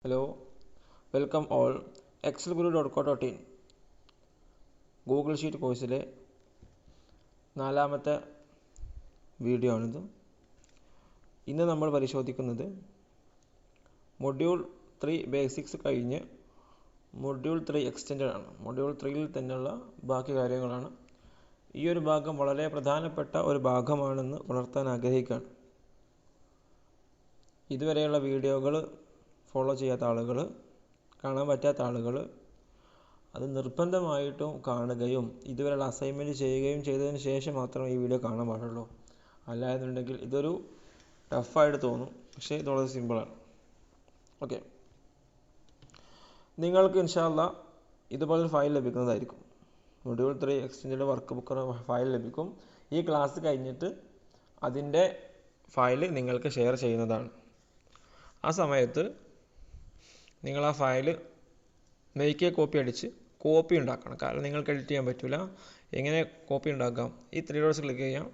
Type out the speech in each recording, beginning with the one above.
Hello, welcome all. excelguru.co.in Google sheet കോഴ്സിലെ 4ാമത്തെ video ആണിത്. ഇന്ന് നമ്മൾ പരിശോധിക്കുന്നത് മൊഡ്യൂൾ 3 ബേസിക്സ് കഴിഞ്ഞ് മൊഡ്യൂൾ 3 എക്സ്റ്റെൻഡഡ് ആണ്. മൊഡ്യൂൾ 3യിൽ തന്നെയുള്ള ബാക്കി കാര്യങ്ങളാണ്. ഈ ഒരു ഭാഗം വളരെ പ്രധാനപ്പെട്ട ഒരു ഭാഗമാണെന്ന് ഉണർത്താൻ ആഗ്രഹിക്കുകയാണ്. ഇതുവരെയുള്ള വീഡിയോകൾ ഫോളോ ചെയ്യാത്ത ആളുകൾ, കാണാൻ പറ്റാത്ത ആളുകൾ അത് നിർബന്ധമായിട്ടും കാണുകയും ഇതുവരെയുള്ള അസൈൻമെൻറ്റ് ചെയ്യുകയും ചെയ്തതിന് ശേഷം മാത്രമേ ഈ വീഡിയോ കാണാൻ പാടുള്ളൂ. അല്ലായെന്നുണ്ടെങ്കിൽ ഇതൊരു ടഫായിട്ട് തോന്നും, പക്ഷേ ഇത് വളരെ സിമ്പിളാണ്. ഓക്കെ, നിങ്ങൾക്ക് ഇൻഷാ അല്ലാഹ് ഇതുപോലൊരു ഫയൽ ലഭിക്കുന്നതായിരിക്കും. Module 3 extended work book file ലഭിക്കും. ഈ ക്ലാസ് കഴിഞ്ഞിട്ട് അതിൻ്റെ ഫയൽ നിങ്ങൾക്ക് ഷെയർ ചെയ്യുന്നതാണ്. ആ സമയത്ത് നിങ്ങൾ ആ ഫയൽ മേക്ക് എ കോപ്പി അടിച്ച് കോപ്പി ഉണ്ടാക്കണം. കാരണം നിങ്ങൾക്ക് എഡിറ്റ് ചെയ്യാൻ പറ്റില്ല. എങ്ങനെ കോപ്പി ഉണ്ടാക്കാം? ഈ 3 ഡോട്ട്സ് ക്ലിക്ക് ചെയ്യാം,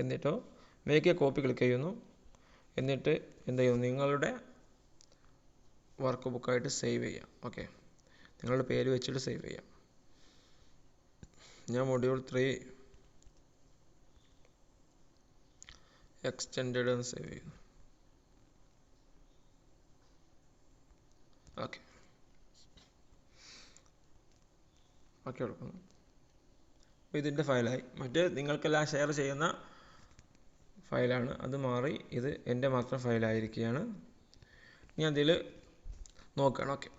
എന്നിട്ടോ മേക്ക് എ കോപ്പി ക്ലിക്ക് ചെയ്യുന്നു. എന്നിട്ട് എന്ത് ചെയ്യുന്നു? നിങ്ങളുടെ വർക്ക് ബുക്കായിട്ട് സേവ് ചെയ്യാം. ഓക്കെ, നിങ്ങളുടെ പേര് വെച്ചിട്ട് സേവ് ചെയ്യാം. ഞാൻ മൊഡ്യൂൾ 3 എക്സ്റ്റെൻഡഡ് എന്ന് സേവ് ചെയ്യുന്നു. ഓക്കെ ഓക്കെ കൊടുക്കുന്നു. അപ്പോൾ ഇതിൻ്റെ ഫയലായി. മറ്റേ നിങ്ങൾക്കെല്ലാം ഷെയർ ചെയ്യുന്ന ഫയലാണ്. അത് മാറി ഇത് എൻ്റെ മാത്രം ഫയലായിരിക്കുകയാണ്. ഇനി അതിൽ നോക്കുകയാണ്. ഓക്കെ,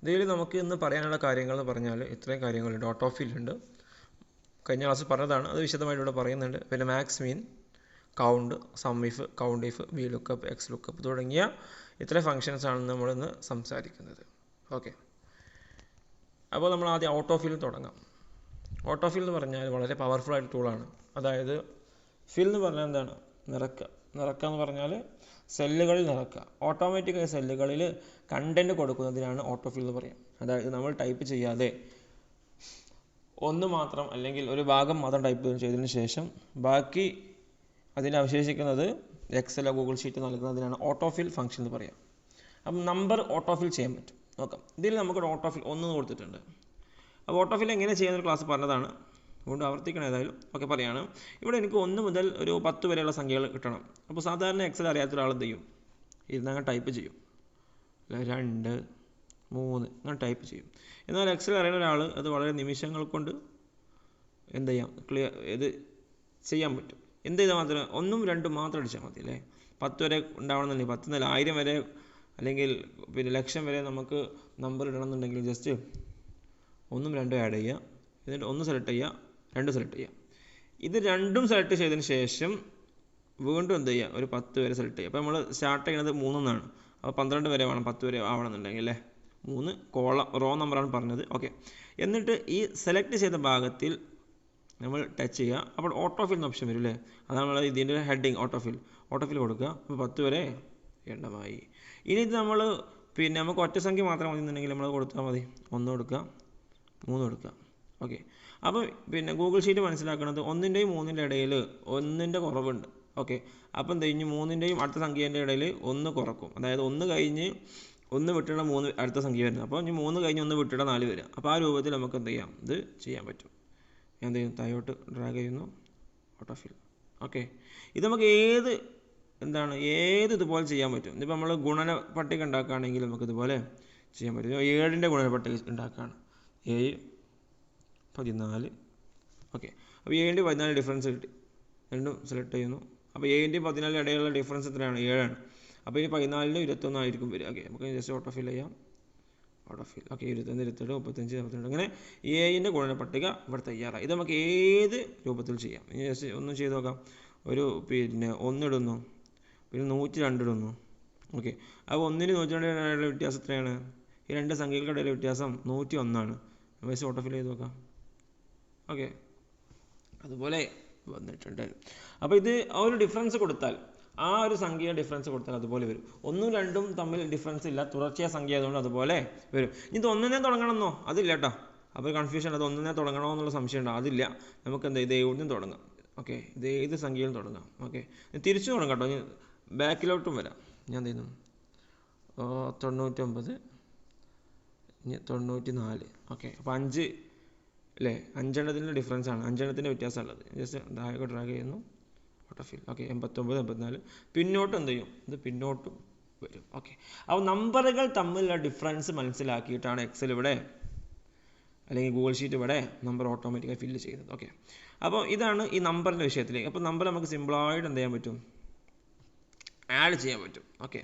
ഇതിൽ നമുക്ക് ഇന്ന് പറയാനുള്ള കാര്യങ്ങൾ എന്ന് പറഞ്ഞാൽ ഇത്രയും കാര്യങ്ങളുണ്ട്. ഓട്ടോഫിൽ ഉണ്ട്, കഴിഞ്ഞ ക്ലാസ് പറഞ്ഞതാണ്, അത് വിശദമായിട്ട് ഇവിടെ പറയുന്നുണ്ട്. പിന്നെ max min, count, sum if, count if, V lookup, X lookup തുടങ്ങിയ ഇത്രയും ഫങ്ഷൻസാണ് നമ്മളിന്ന് സംസാരിക്കുന്നത്. ഓക്കെ, അപ്പോൾ നമ്മൾ ആദ്യം ഓട്ടോഫിൽ തുടങ്ങാം. ഓട്ടോഫിൽ എന്ന് പറഞ്ഞാൽ വളരെ പവർഫുൾ ആയിട്ട് ടൂളാണ്. അതായത് ഫിൽ എന്ന് പറഞ്ഞാൽ എന്താണ്? നിറക്കുക. നിറക്കുക എന്ന് പറഞ്ഞാൽ സെല്ലുകളിൽ നിറക്കുക. ഓട്ടോമാറ്റിക്കായി സെല്ലുകളിൽ കണ്ടൻറ്റ് കൊടുക്കുന്നതിനാണ് ഓട്ടോഫിൽ എന്ന് പറയുക. അതായത് നമ്മൾ ടൈപ്പ് ചെയ്യാതെ ഒന്ന് മാത്രം അല്ലെങ്കിൽ ഒരു ഭാഗം മാത്രം ടൈപ്പ് ചെയ്തതിന് ശേഷം ബാക്കി അതിന് അവശേഷിക്കുന്നത് എക്സലോ ഗൂഗിൾ ഷീറ്റ് നൽകുന്നതിനാണ് ഓട്ടോഫിൽ ഫംഗ്ഷൻ എന്ന് പറയാം. അപ്പം നമ്പർ ഓട്ടോഫിൽ ചെയ്യാൻ പറ്റും. നോക്കാം, ഇതിൽ നമുക്ക് ഓട്ടോഫിൽ 1 കൊടുത്തിട്ടുണ്ട്. അപ്പോൾ ഓട്ടോഫിൽ എങ്ങനെ ചെയ്യുന്നൊരു ക്ലാസ് പറഞ്ഞതാണ്, അതുകൊണ്ട് ആവർത്തിക്കണം. ഏതായാലും ഓക്കെ പറയാണ്. ഇവിടെ എനിക്ക് 1 മുതൽ ഒരു 10 വരെയുള്ള സംഖ്യകൾ കിട്ടണം. അപ്പോൾ സാധാരണ എക്സൽ അറിയാത്ത ഒരാൾ എന്ത് ചെയ്യും? ഇരുന്നങ്ങനെ ടൈപ്പ് ചെയ്യും. 2, 3 അങ്ങനെ ടൈപ്പ് ചെയ്യും. എന്നാൽ എക്സൽ അറിയുന്ന ഒരാൾ അത് വളരെ നിമിഷങ്ങൾ കൊണ്ട് എന്ത് ചെയ്യാം? ഇത് ചെയ്യാൻ പറ്റും. എന്ത് ചെയ്താൽ മാത്രം 1ഉം 2ഉം മാത്രം അടിച്ചാൽ മതി അല്ലേ? 10 വരെ ഉണ്ടാവണമെന്നില്ല. 10 മുതൽ 1000 വരെ അല്ലെങ്കിൽ പിന്നെ ലക്ഷം വരെ നമുക്ക് നമ്പർ ഇടണമെന്നുണ്ടെങ്കിൽ ജസ്റ്റ് 1ഉം 2ഉം ആഡ് ചെയ്യുക. എന്നിട്ട് 1 സെലക്ട് ചെയ്യുക, 2 സെലക്ട് ചെയ്യുക. ഇത് 2ഉം സെലക്ട് ചെയ്തതിന് ശേഷം വീണ്ടും എന്ത് ചെയ്യുക? ഒരു 10 വരെ സെലക്ട് ചെയ്യുക. അപ്പോൾ നമ്മൾ സ്റ്റാർട്ട് ചെയ്യുന്നത് 3 എന്നാണ്. അപ്പോൾ 12 വരെ വേണം, 10 വരെ ആവണമെന്നുണ്ടെങ്കിൽ അല്ലേ? 3 റോ നമ്പറാണ് പറഞ്ഞത്. ഓക്കെ, എന്നിട്ട് ഈ സെലക്ട് ചെയ്ത ഭാഗത്തിൽ നമ്മൾ ടച്ച് ചെയ്യുക. അപ്പോൾ ഓട്ടോഫിൽ എന്ന ഓപ്ഷൻ വരും അല്ലേ? അതാണ് നമ്മൾ ഇതിൻ്റെ ഹെഡിങ്. ഓട്ടോഫിൽ കൊടുക്കുക. അപ്പോൾ 10 വരെ എണ്ണമായി. ഇനി ഇത് നമ്മൾ പിന്നെ നമുക്ക് ഒറ്റ സംഖ്യ മാത്രം മതി എന്നുണ്ടെങ്കിൽ നമ്മൾ കൊടുത്താൽ മതി. 1 കൊടുക്കുക, 3 കൊടുക്കുക. ഓക്കെ, അപ്പോൾ പിന്നെ ഗൂഗിൾ ഷീറ്റ് മനസ്സിലാക്കുന്നത് 1ൻ്റെയും 3ൻ്റെ ഇടയിൽ 1ൻ്റെ കുറവുണ്ട്. ഓക്കെ, അപ്പം എന്ത് കഴിഞ്ഞ് 3ൻ്റെയും അടുത്ത സംഖ്യേൻ്റെ ഇടയിൽ 1 കുറക്കും. അതായത് 1 കഴിഞ്ഞ് 1 വിട്ടിട 3 അടുത്ത സംഖ്യ വരുന്നത്. അപ്പോൾ ഇനി 3 കഴിഞ്ഞ് 1 വിട്ടിട 4 വരിക. അപ്പോൾ ആ രൂപത്തിൽ നമുക്ക് എന്ത് ചെയ്യാം? ഇത് ചെയ്യാൻ പറ്റും. ഞാൻ എന്ത് ചെയ്യും? താഴോട്ട് ഡ്രാഗ് ചെയ്യുന്നു, ഓട്ടോഫിൽ. ഓക്കെ, ഇത് നമുക്ക് ഏത് ഇതുപോലെ ചെയ്യാൻ പറ്റും. ഇതിപ്പോൾ നമ്മൾ ഗുണന പട്ടിക ഉണ്ടാക്കുകയാണെങ്കിൽ നമുക്ക് ഇതുപോലെ ചെയ്യാൻ പറ്റും. 7ൻ്റെ ഗുണന പട്ടിക ഉണ്ടാക്കുകയാണ്. 7, 14. ഓക്കെ, അപ്പോൾ 7ൻ്റെ 14 ഡിഫറൻസ് കിട്ടി. രണ്ടും സെലക്ട് ചെയ്യുന്നു. അപ്പോൾ 7ൻ്റെയും 14 ഇടയിലുള്ള ഡിഫറൻസ് എത്രയാണ്? 7ആണ്. അപ്പോൾ ഇനി 14നും 21 ആയിരിക്കും വരിക. ഓക്കെ, നമുക്ക് ജസ്റ്റ് ഓട്ടോഫിൽ ചെയ്യാം. ഓട്ടോഫിൽ. ഓക്കെ, 21, 22, 35, 42 അങ്ങനെ 7ൻ്റെ ഗുണന പട്ടിക ഇവിടെ തയ്യാറായി. ഇത് നമുക്ക് ഏത് രൂപത്തിൽ ചെയ്യാം. ഇനി ജസ്റ്റ് ഒന്നും ചെയ്ത് നോക്കാം. ഒരു പിന്നെ 1 ഇടുന്നു, പിന്നെ 102 ഇടുന്നു. ഓക്കെ, അപ്പോൾ 1ന് 102 ഇടയിലുള്ള വ്യത്യാസം എത്രയാണ്? ഈ 2 സംഖ്യകൾക്കിടയിലെ വ്യത്യാസം 101ആണ്. വയസ്സ് ഓട്ടോഫിൽ ചെയ്ത് നോക്കാം. ഓക്കെ, അതുപോലെ വന്നിട്ടുണ്ട്. അപ്പോൾ ഇത് ആ ഒരു ഡിഫറൻസ് കൊടുത്താൽ, ആ ഒരു സംഖ്യ ഡിഫറൻസ് കൊടുത്താൽ അതുപോലെ വരും. 1ഉം 2ഉം തമ്മിൽ ഡിഫറൻസ് ഇല്ല, തുടർച്ചയായ സംഖ്യ ആയതുകൊണ്ട് അതുപോലെ വരും. ഇത് 1നെ തുടങ്ങണമെന്നോ? അതില്ല കേട്ടോ. അപ്പോൾ കൺഫ്യൂഷൻ. അത് 1നെ തുടങ്ങണമോ എന്നുള്ള സംശയം ഉണ്ടോ? അതില്ല. നമുക്ക് എന്ത് ഇത് എവിടുന്നും തുടങ്ങാം. ഓക്കെ, ഇത് ഏത് സംഖ്യയിലും തുടങ്ങാം. ഓക്കെ, തിരിച്ചു തുടങ്ങാം കേട്ടോ. ബാക്കിലോട്ടും വരാം. ഞാൻ എന്ത് ചെയ്യുന്നു? 99 94. ഓക്കെ, അപ്പോൾ 5 അല്ലേ, 5 ഡിഫറൻസ് ആണ്, 5 വ്യത്യാസമുള്ളത്. ജസ്റ്റ് താഴെ ഡ്രാഗ് ചെയ്യുന്നു, ഓട്ടോഫിൽ. ഓക്കെ, 89 84. പിന്നോട്ട് എന്ത് ചെയ്യും, ഇത് പിന്നോട്ടും വരും. ഓക്കെ, അപ്പോൾ നമ്പറുകൾ തമ്മിലുള്ള ഡിഫറൻസ് മനസ്സിലാക്കിയിട്ടാണ് എക്സൽ ഇവിടെ അല്ലെങ്കിൽ ഗൂഗിൾ ഷീറ്റ് ഇവിടെ നമ്പർ ഓട്ടോമാറ്റിക്കായി ഫില്ല് ചെയ്യുന്നത്. ഓക്കെ, അപ്പോൾ ഇതാണ് ഈ നമ്പറിൻ്റെ വിഷയത്തിലേക്ക്. അപ്പോൾ നമ്പർ നമുക്ക് സിമ്പിളായിട്ട് എന്ത് ചെയ്യാൻ പറ്റും, ആഡ് ചെയ്യാൻ പറ്റും. ഓക്കെ,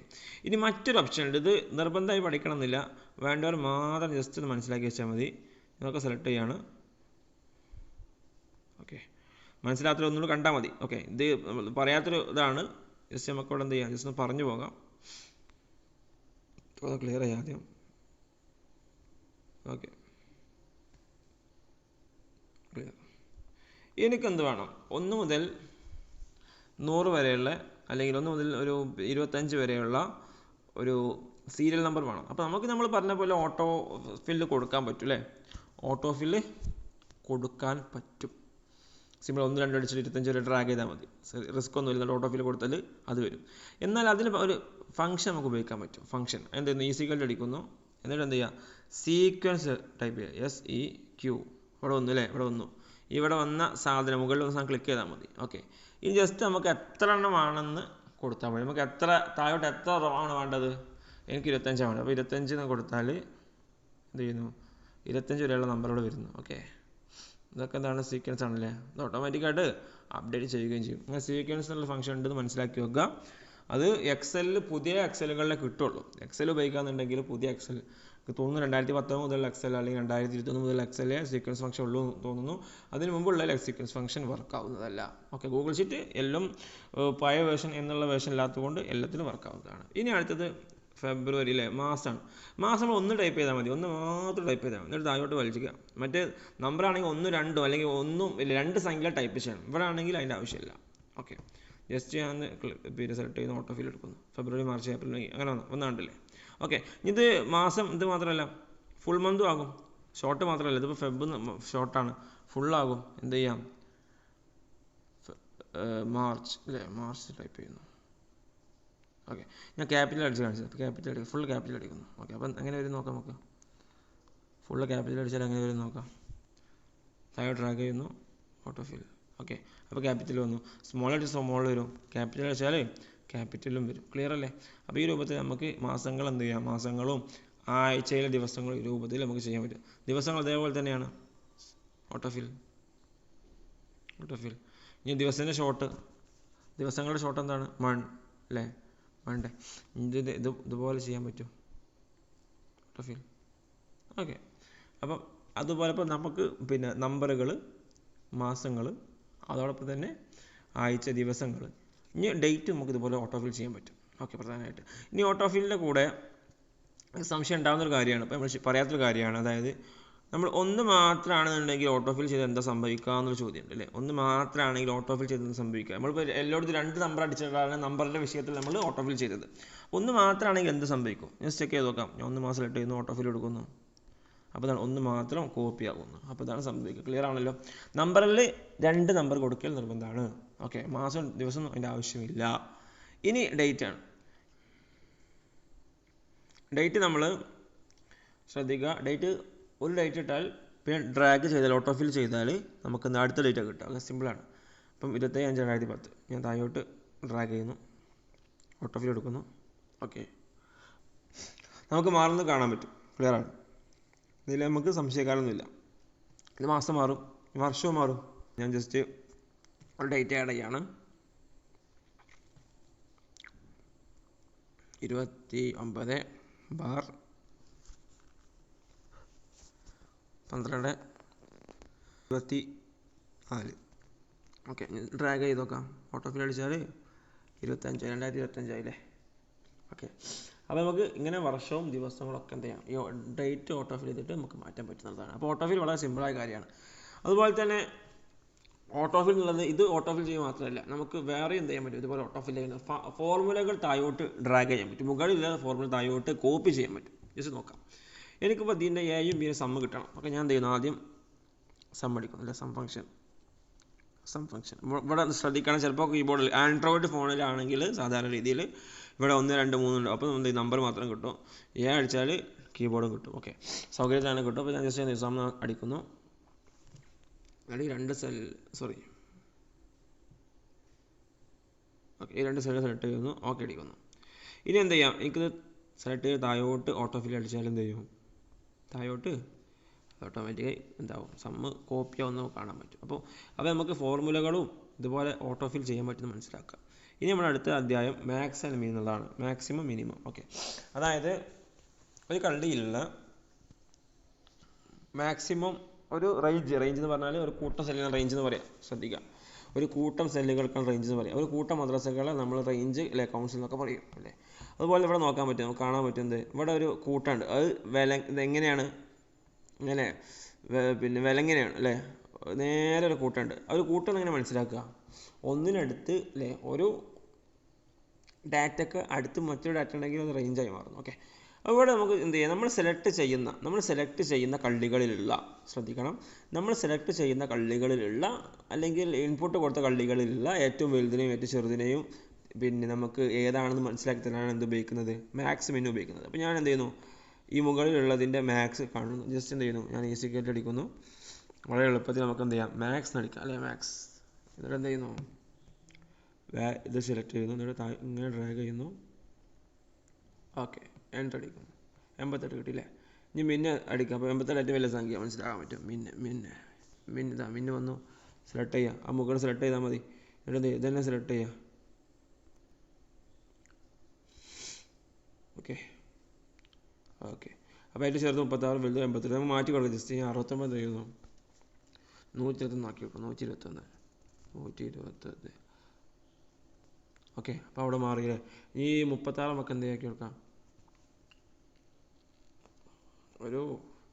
ഇനി മറ്റൊരു ഓപ്ഷൻ ഉണ്ട്. ഇത് നിർബന്ധമായി പഠിക്കണം എന്നില്ല, വേണ്ടവർ മാത്രം ജസ്റ്റ് ഒന്ന് മനസ്സിലാക്കി വെച്ചാൽ മതി. നിങ്ങൾക്ക് സെലക്ട് ചെയ്യാണ്. ഓക്കെ, മനസ്സിലാത്തൊരു ഒന്നുകൂടി കണ്ടാൽ മതി. ഓക്കെ, ഇത് പറയാത്തൊരു ഇതാണ്, ജസ്റ്റ് നമുക്ക് ഇവിടെ എന്ത് ചെയ്യാം, ജസ്റ്റ് ഒന്ന് പറഞ്ഞു പോകാം. ക്ലിയർ ചെയ്യാം ആദ്യം. Okay, clear. എനിക്കെന്ത് വേണം, 1 മുതൽ 100 വരെയുള്ള അല്ലെങ്കിൽ 1 മുതൽ ഒരു 25 വരെയുള്ള ഒരു സീരിയൽ നമ്പർ വേണം. അപ്പോൾ നമുക്ക് നമ്മൾ പറഞ്ഞ പോലെ ഓട്ടോ ഫില്ല് കൊടുക്കാൻ പറ്റും അല്ലേ, ഓട്ടോ ഫില്ല് കൊടുക്കാൻ പറ്റും. സിമ്പിൾ 1 2 അടിച്ചിട്ട് 25 വരെ ഡ്രാഗ് ചെയ്താൽ മതി, റിസ്ക് ഒന്നും ഇല്ല. ഓട്ടോ ഫില്ല് കൊടുത്താൽ അത് വരും. എന്നാൽ അതിന് ഒരു ഫംഗ്ഷൻ നമുക്ക് ഉപയോഗിക്കാൻ പറ്റും. ഫംഗ്ഷൻ എന്തെയ്യുന്നു, ഈസിക്കൽ അടിക്കുന്നു, എന്നിട്ട് എന്ത് ചെയ്യുക, സീക്വൻസ് ടൈപ്പ് ചെയ്യുക, SEQ. ഇവിടെ വന്നു അല്ലേ, ഇവിടെ വന്നു. ഇവിടെ വന്ന സാധനം മുകളിൽ വന്ന സാധനം ക്ലിക്ക് ചെയ്താൽ മതി. ഓക്കെ, ഇനി ജസ്റ്റ് നമുക്ക് എത്ര എണ്ണമാണെന്ന് കൊടുത്താൽ മതി. നമുക്ക് എത്ര താഴോട്ട് എത്ര ആണ് വേണ്ടത്, എനിക്ക് 25 ആണ്. അപ്പോൾ 25 എന്ന് കൊടുത്താൽ എന്ത് ചെയ്യുന്നു, 25 വരെയുള്ള നമ്പറോട് വരുന്നു. ഓക്കെ, ഇതൊക്കെ എന്താണ്, സീക്വൻസ് ആണല്ലേ, ഇത് ഓട്ടോമാറ്റിക്കായിട്ട് അപ്ഡേറ്റ് ചെയ്യുകയും ചെയ്യും. അങ്ങനെ സീക്വൻസ് എന്നുള്ള ഫംഗ്ഷൻ ഉണ്ടെന്ന് മനസ്സിലാക്കി വെക്കുക. അത് എക്സലിൽ പുതിയ എക്സലുകളിലെ കിട്ടുള്ളൂ. എക്സൽ ഉപയോഗിക്കാന്നുണ്ടെങ്കിൽ പുതിയ എക്സൽ തോന്നുന്നു 2019 മുതൽ എക്സൽ അല്ലെങ്കിൽ 2021 മുതൽ എക്സലേ സീക്വൻസ് ഫംഗ്ഷൻ ഉള്ളൂ തോന്നുന്നു. അതിന് മുമ്പുള്ള സീക്വൻസ് ഫംഗ്ഷൻ വർക്ക് ആവുന്നതല്ല. ഓക്കെ, ഗൂഗിൾ ഷീറ്റ് എല്ലാം പഴയ വേർഷൻ എന്നുള്ള വേർഷൻ ഇല്ലാത്തതുകൊണ്ട് എല്ലാത്തിനും വർക്ക് ആവുന്നതാണ്. ഇനി അടുത്തത് ഫെബ്രുവരിയിലെ മാസമാണ്. മാസം നമ്മൾ 1 ടൈപ്പ് ചെയ്താൽ മതി, 1 മാത്രം ടൈപ്പ് ചെയ്താൽ മതി, എന്നിട്ട് താഴോട്ട് വലിച്ചിക്കുക. മറ്റേ നമ്പർ ആണെങ്കിൽ 1 2 അല്ലെങ്കിൽ 2 സംഖ്യ ടൈപ്പ് ചെയ്യണം. ഇവിടെ ആണെങ്കിൽ അതിൻ്റെ ആവശ്യമില്ല. ഓക്കെ, ജസ്റ്റ് ഞാൻ പിന്നെ സെലക്ട് ചെയ്യുന്ന ഓട്ടോ ഫിൽ എടുക്കുന്നു. ഫെബ്രുവരി മാർച്ച് ഏപ്രിൽ മെയ് അങ്ങനെ ഒന്നാണ്ടല്ലേ. ഓക്കെ, ഇത് മാസം ഇത് മാത്രമല്ല ഫുൾ മന്തും ആകും. ഷോർട്ട് മാത്രമല്ല, ഇതിപ്പോൾ ഫെബ് ഷോർട്ടാണ്, ഫുള്ളാകും. എന്ത് ചെയ്യാം, മാർച്ച് അല്ലേ, മാർച്ച് ടൈപ്പ് ചെയ്യുന്നു. ഓക്കെ, ഞാൻ ക്യാപിറ്റൽ അടിച്ച് കാണിച്ചത്, ക്യാപിറ്റൽ അടിക്കും, ഫുൾ ക്യാപിറ്റൽ അടിക്കുന്നു. ഓക്കെ, അപ്പം എങ്ങനെ വരും നോക്കാം, നമുക്ക് ഫുള്ള് ക്യാപിറ്റൽ അടിച്ചാൽ എങ്ങനെ വരും നോക്കാം. താഴെ ഡ്രാഗ് ചെയ്യുന്നു, ഓട്ടോ ഫിൽ. ഓക്കെ, അപ്പോൾ ക്യാപിറ്റൽ വന്നു. സ്മോൾ അടിച്ച് സ്മോൾ വരും, ക്യാപിറ്റൽ അടിച്ചാൽ ക്യാപിറ്റലും വരും. ക്ലിയർ അല്ലേ. അപ്പോൾ ഈ രൂപത്തിൽ നമുക്ക് മാസങ്ങൾ എന്ത് ചെയ്യാം, മാസങ്ങളും ആഴ്ചയിലെ ദിവസങ്ങളും ഈ രൂപത്തിൽ നമുക്ക് ചെയ്യാൻ പറ്റും. ദിവസങ്ങൾ അതേപോലെ തന്നെയാണ്, ഓട്ടോഫിൽ. ഇനി ദിവസത്തിൻ്റെ ഷോർട്ട്, ദിവസങ്ങളുടെ ഷോർട്ട് എന്താണ്, മൺ അല്ലേ, മൺഡേ. ഇതുപോലെ ചെയ്യാൻ പറ്റും, ഓട്ടോഫിൽ. ഓക്കെ, അപ്പം അതുപോലെ ഇപ്പോൾ നമുക്ക് പിന്നെ നമ്പറുകൾ, മാസങ്ങൾ, അതോടൊപ്പം തന്നെ ആഴ്ച, ദിവസങ്ങൾ, ഇനി ഡേറ്റ് നമുക്ക് ഇതുപോലെ ഓട്ടോഫിൽ ചെയ്യാൻ പറ്റും. ഓക്കെ, പ്രധാനമായിട്ട് ഇനി ഓട്ടോഫില്ലിൻ്റെ കൂടെ സംശയം ഉണ്ടാകുന്നൊരു കാര്യമാണ്, ഇപ്പോൾ നമ്മൾ പറയാത്തൊരു കാര്യമാണ്. അതായത് നമ്മൾ 1 മാത്രമാണെന്നുണ്ടെങ്കിൽ ഓട്ടോഫിൽ ചെയ്ത് എന്താ സംഭവിക്കുക എന്നൊരു ചോദ്യമുണ്ട് അല്ലേ. 1 മാത്രമാണെങ്കിൽ ഓട്ടോഫിൽ ചെയ്ത് എന്താ സംഭവിക്കുക. നമ്മളിപ്പോൾ എല്ലായിടത്തും 2 നമ്പർ അടിച്ചിട്ടാണ് നമ്പറിൻ്റെ വിഷയത്തിൽ നമ്മൾ ഓട്ടോഫിൽ ചെയ്തത്. 1 മാത്രമാണെങ്കിൽ എന്ത് സംഭവിക്കും, ജസ്റ്റ് ചെക്ക് ചെയ്ത് നോക്കാം. ഞാൻ 1 മാസം സെലക്ട് ചെയ്യുന്നു, ഓട്ടോഫിൽ എടുക്കുന്നു. അപ്പോൾ ഇതാണ് 1 മാത്രം കോപ്പി ആകുന്നു. അപ്പോൾ ഇതാണ് സംഭവിക്കുക. ക്ലിയർ ആണല്ലോ. നമ്പറിൽ 2 നമ്പർ കൊടുക്കൽ നിർബന്ധമാണ്. ഓക്കെ, മാസം ദിവസം അതിൻ്റെ ആവശ്യമില്ല. ഇനി ഡേറ്റ് ആണ്. ഡേറ്റ് നമ്മൾ ശ്രദ്ധിക്കുക. ഡേറ്റ് ഒരു ഡേറ്റ് ഇട്ടാൽ പിന്നെ ഡ്രാഗ് ചെയ്താൽ ഓട്ടോഫിൽ ചെയ്താൽ നമുക്ക് അടുത്ത ഡേറ്റ് കിട്ടുക. അത് സിമ്പിളാണ്. ഇപ്പം 25/2010 ഞാൻ താഴോട്ട് ഡ്രാഗ് ചെയ്യുന്നു, ഓട്ടോഫിൽ എടുക്കുന്നു. ഓക്കെ, നമുക്ക് മാറുന്നത് കാണാൻ പറ്റും. ക്ലിയർ ആണ്. ഇതിൽ നമുക്ക് സംശയക്കാരൊന്നുമില്ല. ഇത് മാസം മാറും, വർഷവും മാറും. ഞാൻ ജസ്റ്റ് ഒരു ഡേറ്റ് ആഡ് ചെയ്യാണ്. 29/12/24. ഓക്കെ, ഡ്രാഗ് ചെയ്ത് നോക്കാം. ഓട്ടോഫിൽ അടിച്ചാൽ 2025 ആയില്ലേ. ഓക്കെ, അപ്പോൾ നമുക്ക് ഇങ്ങനെ വർഷവും ദിവസങ്ങളൊക്കെ എന്ത് ചെയ്യാം, ഈ ഡേറ്റ് ഓട്ടോഫിൽ ചെയ്തിട്ട് നമുക്ക് മാറ്റാൻ പറ്റുന്നതാണ്. അപ്പോൾ ഓട്ടോഫിൽ വളരെ സിമ്പിളായ കാര്യമാണ്. അതുപോലെ തന്നെ ഓട്ടോഫിൽ എന്നുള്ളത് ഇത് ഓട്ടോഫിൽ ചെയ്യുക മാത്രമല്ല, നമുക്ക് വേറെ എന്ത് ചെയ്യാൻ പറ്റും, ഇതുപോലെ ഓട്ടോഫിൽ ചെയ്യുന്ന ഫോർമുലകൾ താഴോട്ട് ഡ്രാഗ് ചെയ്യാൻ പറ്റും. മുകളിലുള്ള ഫോർമുല താഴോട്ട് കോപ്പി ചെയ്യാൻ പറ്റും. ജസ്റ്റ് നോക്കാം. എനിക്കിപ്പോൾ ഇതിൻ്റെ എയും ബിയും സമ്മ് കിട്ടണം. അപ്പോൾ ഞാൻ എന്ത് ചെയ്യുന്നു, ആദ്യം സം അടിക്കുന്നു അല്ലെ, സം ഫംഗ്ഷൻ സം ഫംഗ്ഷൻ ഇവിടെ ശ്രദ്ധിക്കണം. ചിലപ്പോൾ കീബോർഡിൽ ആൻഡ്രോയിഡ് ഫോണിലാണെങ്കിൽ സാധാരണ രീതിയിൽ ഇവിടെ 1 2 3 ഉണ്ട്. അപ്പോൾ എന്ത് നമ്പർ മാത്രം കിട്ടും. അടിച്ചാൽ കീബോർഡും കിട്ടും. ഓക്കെ, സൗകര്യത്തിലാണ് കിട്ടും. അപ്പോൾ ഞാൻ ജസ്റ്റ് നിസാം അടിക്കുന്നു. അല്ലെങ്കിൽ 2 സെൽ ഓക്കെ, ഈ 2 സെല്ല് സെലക്ട് ചെയ്യുന്നു. ഓക്കെ അടിക്കുന്നു. ഇനി എന്ത് ചെയ്യാം, എനിക്കിത് സെലക്ട് ചെയ്ത് താഴോട്ട് ഓട്ടോ ഫിൽ അടിച്ചാൽ എന്ത് ചെയ്യും, താഴോട്ട് ഓട്ടോമാറ്റിക്കായി എന്താവും, സമ്മ് കോപ്പി ആവുന്ന കാണാൻ പറ്റും. അപ്പോൾ നമുക്ക് ഫോർമുലകളും ഇതുപോലെ ഓട്ടോ ഫിൽ ചെയ്യാൻ പറ്റുമെന്ന് മനസ്സിലാക്കുക. ഇനി നമ്മുടെ അടുത്ത അധ്യായം മാക്സ് ആൻഡ് മിൻ എന്നുള്ളതാണ്. Maximum minimum. ഓക്കെ, അതായത് ഒരു കള്ളിയിലുള്ള മാക്സിമം ഒരു റേഞ്ച് എന്ന് പറഞ്ഞാൽ ഒരു കൂട്ടം സെല്ലിന് റേഞ്ച് എന്ന് പറയാം. ശ്രദ്ധിക്കുക, ഒരു കൂട്ടം സെല്ലുകൾക്കാണ് റേഞ്ച് എന്ന് പറയാം. ഒരു കൂട്ടം മദ്രസകളെ നമ്മൾ റേഞ്ച് അല്ലെ കൗൺസിൽ എന്നൊക്കെ പറയും അല്ലേ. അതുപോലെ ഇവിടെ നോക്കാൻ പറ്റും, നമുക്ക് കാണാൻ പറ്റുന്നത് ഇവിടെ ഒരു കൂട്ടമുണ്ട്. അത് ഇതെങ്ങനെയാണ്, ഇങ്ങനെ പിന്നെ വിലങ്ങനെയാണ് അല്ലേ, നേരെ ഒരു കൂട്ടമുണ്ട്. ഒരു കൂട്ടം എങ്ങനെ മനസ്സിലാക്കുക, ഒന്നിനടുത്ത് അല്ലേ ഒരു ഡാറ്റക്ക് അടുത്ത് മറ്റൊരു ഡാറ്റ ഉണ്ടെങ്കിൽ അത് റേഞ്ചായി മാറുന്നു. ഓക്കെ, അവിടെ നമുക്ക് എന്ത് ചെയ്യാം, നമ്മൾ സെലക്ട് ചെയ്യുന്ന കള്ളികളിലുള്ള, ശ്രദ്ധിക്കണം, നമ്മൾ സെലക്ട് ചെയ്യുന്ന കള്ളികളിലുള്ള അല്ലെങ്കിൽ ഇൻപുട്ട് കൊടുത്ത കള്ളികളിലുള്ള ഏറ്റവും വലുതിനെയും ഏറ്റവും ചെറുതിനെയും പിന്നെ നമുക്ക് ഏതാണെന്ന് മനസ്സിലാക്കി തരാനാണ് എന്ത് ഉപയോഗിക്കുന്നത്, മാക്സ് മെനു ഉപയോഗിക്കുന്നത്. അപ്പോൾ ഞാൻ എന്ത് ചെയ്യുന്നു, ഈ മുകളിലുള്ളതിൻ്റെ മാക്സ് കാണുന്നു. ജസ്റ്റ് എന്ത് ചെയ്യുന്നു, ഞാൻ ഈസി കേട്ട് അടിക്കുന്നു. വളരെ എളുപ്പത്തിൽ നമുക്ക് എന്ത് ചെയ്യാം, മാക്സ് അടിക്കാം അല്ലേ, മാക്സ്. എന്നിട്ട് എന്ത് ചെയ്യുന്നു, ഇത് സെലക്ട് ചെയ്യുന്നു, എന്നിട്ട് ഇങ്ങനെ ഡ്രാഗ് ചെയ്യുന്നു. ഓക്കെ, എൻ്റർ അടിക്കുന്നു. 88 കിട്ടിയില്ലേ. ഇനി മിന്ന് അടിക്കാം. അപ്പോൾ 88 ഏറ്റവും വലിയ സംഖ്യ മനസ്സിലാക്കാൻ പറ്റും. മിന്ന് വന്നു. സെലക്ട് ചെയ്യുക, ആ മുകളിൽ സെലക്ട് ചെയ്താൽ മതി. എന്നിട്ട് ഇതന്നെ സെലക്ട് ചെയ്യുക. ഓക്കെ, അപ്പോൾ അതിൻ്റെ ചെറുത് 36, വലുത് 88. നമുക്ക് മാറ്റി കൊടുക്കാം. ജസ്റ്റ് ഞാൻ 69 ചെയ്യുന്നു. 121 ആക്കി വെക്കും. 121. ഓക്കെ, അപ്പോൾ അവിടെ മാറിയില്ലേ. ഈ 36 നമുക്ക് എന്ത് ആക്കി കൊടുക്കാം, ഒരു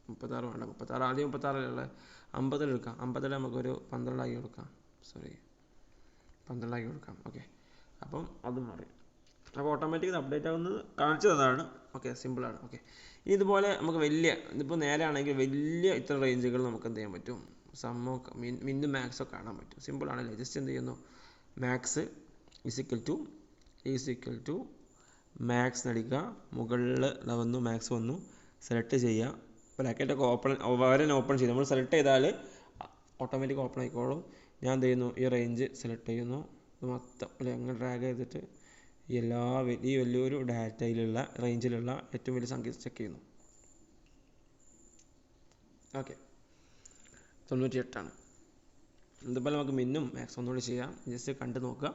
36 വേണ്ട, 36 ആദ്യം 36 50 എടുക്കാം. 50 നമുക്കൊരു 12 ആക്കി കൊടുക്കാം. 12 ആക്കി കൊടുക്കാം. ഓക്കെ, അപ്പം അത് മാറി. അപ്പോൾ ഓട്ടോമാറ്റിക് അപ്ഡേറ്റ് ആകുന്നത് കാണിച്ചതാണ്. ഓക്കെ, സിമ്പിളാണ്. ഓക്കെ, ഇതുപോലെ നമുക്ക് ഇതിപ്പോൾ നേരെ ആണെങ്കിൽ വലിയ ഇത്ര റേഞ്ചുകൾ നമുക്ക് എന്ത് ചെയ്യാൻ പറ്റും, സമ്മോ മിന്നും മാക്സോ കാണാൻ പറ്റും. സിമ്പിളാണല്ലേ. ജസ്റ്റ് എന്ത് ചെയ്യുന്നു, മാക്സ് ഈസിക്കൽ ടു മാക്സ് അടിക്കുക. മുകളിൽ വന്നു, മാക്സ് വന്നു, സെലക്ട് ചെയ്യുക. ബ്രാക്കറ്റൊക്കെ ഓപ്പൺ ചെയ്ത് നമ്മൾ സെലക്ട് ചെയ്താൽ ഓട്ടോമാറ്റിക് ഓപ്പൺ ആയിക്കോളും. ഞാൻ എന്ത് ചെയ്യുന്നു, ഈ റേഞ്ച് സെലക്ട് ചെയ്യുന്നു. ഇത് മൊത്തം അല്ലെ അങ്ങനെ ഡ്രാഗ് ചെയ്തിട്ട് ഈ വലിയൊരു ഡാറ്റയിലുള്ള റേഞ്ചിലുള്ള ഏറ്റവും വലിയ സംഖ്യ ചെക്ക് ചെയ്യുന്നു. ഓക്കെ, 98. ഇതുപോലെ നമുക്ക് മിന്നും മാക്സ് ഒന്നുകൂടി ചെയ്യാം. ജസ്റ്റ് കണ്ടു നോക്കുക.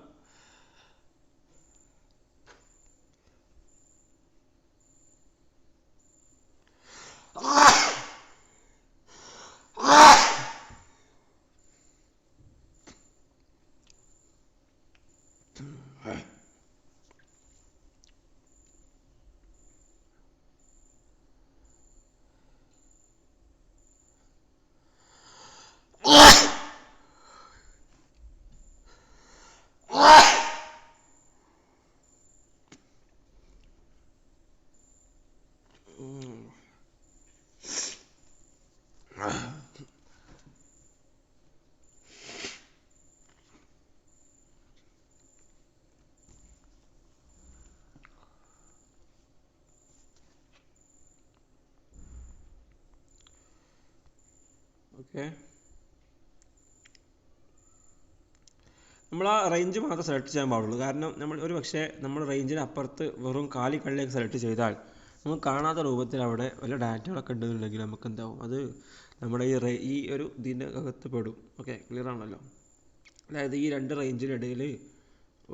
ഓക്കെ, നമ്മൾ ആ റേഞ്ച് മാത്രം സെലക്ട് ചെയ്യാൻ പാടുള്ളൂ. കാരണം നമ്മൾ നമ്മൾ റേഞ്ചിന് അപ്പുറത്ത് വെറും കള്ളിയൊക്കെ സെലക്ട് ചെയ്താൽ നമുക്ക് കാണാത്ത രൂപത്തിൽ അവിടെ വല്ല ഡാറ്റകളൊക്കെ ഉണ്ടെന്നുണ്ടെങ്കിൽ നമുക്ക് എന്താവും, അത് നമ്മുടെ ഈ ഒരു ഇതിൻ്റെ അകത്ത് പെടും. ഓക്കെ, ക്ലിയർ ആണല്ലോ. അതായത് ഈ 2 റേഞ്ചിനിടയിൽ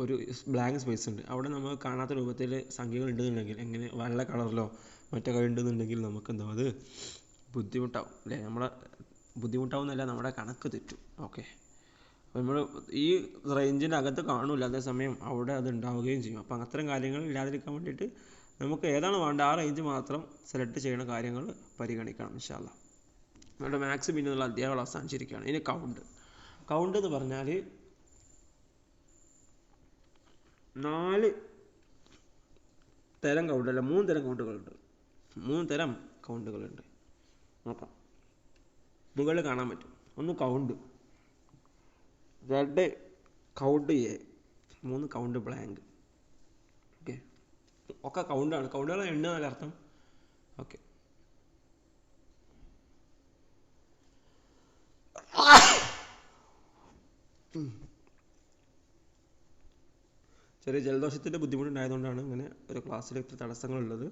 ഒരു ബ്ലാങ്ക് സ്പേസ് ഉണ്ട്. അവിടെ നമ്മൾ കാണാത്ത രൂപത്തിൽ സംഖ്യകൾ ഉണ്ടെന്നുണ്ടെങ്കിൽ, എങ്ങനെ വെള്ള കളറിലോ മറ്റോ ഉണ്ടെന്നുണ്ടെങ്കിൽ നമുക്ക് എന്താവും, അത് ബുദ്ധിമുട്ടാവും അല്ലേ. ബുദ്ധിമുട്ടാവുന്നല്ല, നമ്മുടെ കണക്ക് തെറ്റും. ഓക്കെ, അപ്പോൾ നമ്മൾ ഈ റേഞ്ചിൻ്റെ അകത്ത് കാണില്ല, അതേസമയം അവിടെ അത് ഉണ്ടാവുകയും ചെയ്യും. അപ്പോൾ അത്തരം കാര്യങ്ങൾ ഇല്ലാതിരിക്കാൻ വേണ്ടിയിട്ട് നമുക്ക് ഏതാണ് വേണ്ട ആ റേഞ്ച് മാത്രം സെലക്ട് ചെയ്യുന്ന കാര്യങ്ങൾ പരിഗണിക്കണം. ഇൻഷാ അല്ലാഹ്. നമ്മുടെ മാക്സ് പിന്നുള്ള അധ്യായം അവസാനിച്ചിരിക്കുകയാണ്. ഇനി കൗണ്ട് എന്ന് പറഞ്ഞാൽ 4 തരം കൗണ്ടല്ല, 3 തരം കൗണ്ടുകളുണ്ട്. 3 തരം കൗണ്ടുകളുണ്ട്. നോക്കാം, മുകളിൽ കാണാൻ പറ്റും. ഒന്ന് count. 2 count A, 3 count blank. Okay, ഒക്കെ കൗണ്ടാണ്. കൗണ്ടുകൾ എണ്ണ എന്നല്ല അർത്ഥം. ഓക്കെ, ചെറിയ ജലദോഷത്തിൻ്റെ ബുദ്ധിമുട്ടുണ്ടായതുകൊണ്ടാണ് ഇങ്ങനെ ഒരു ക്ലാസ്സിൽ ഇത്ര തടസ്സങ്ങളുള്ളത്.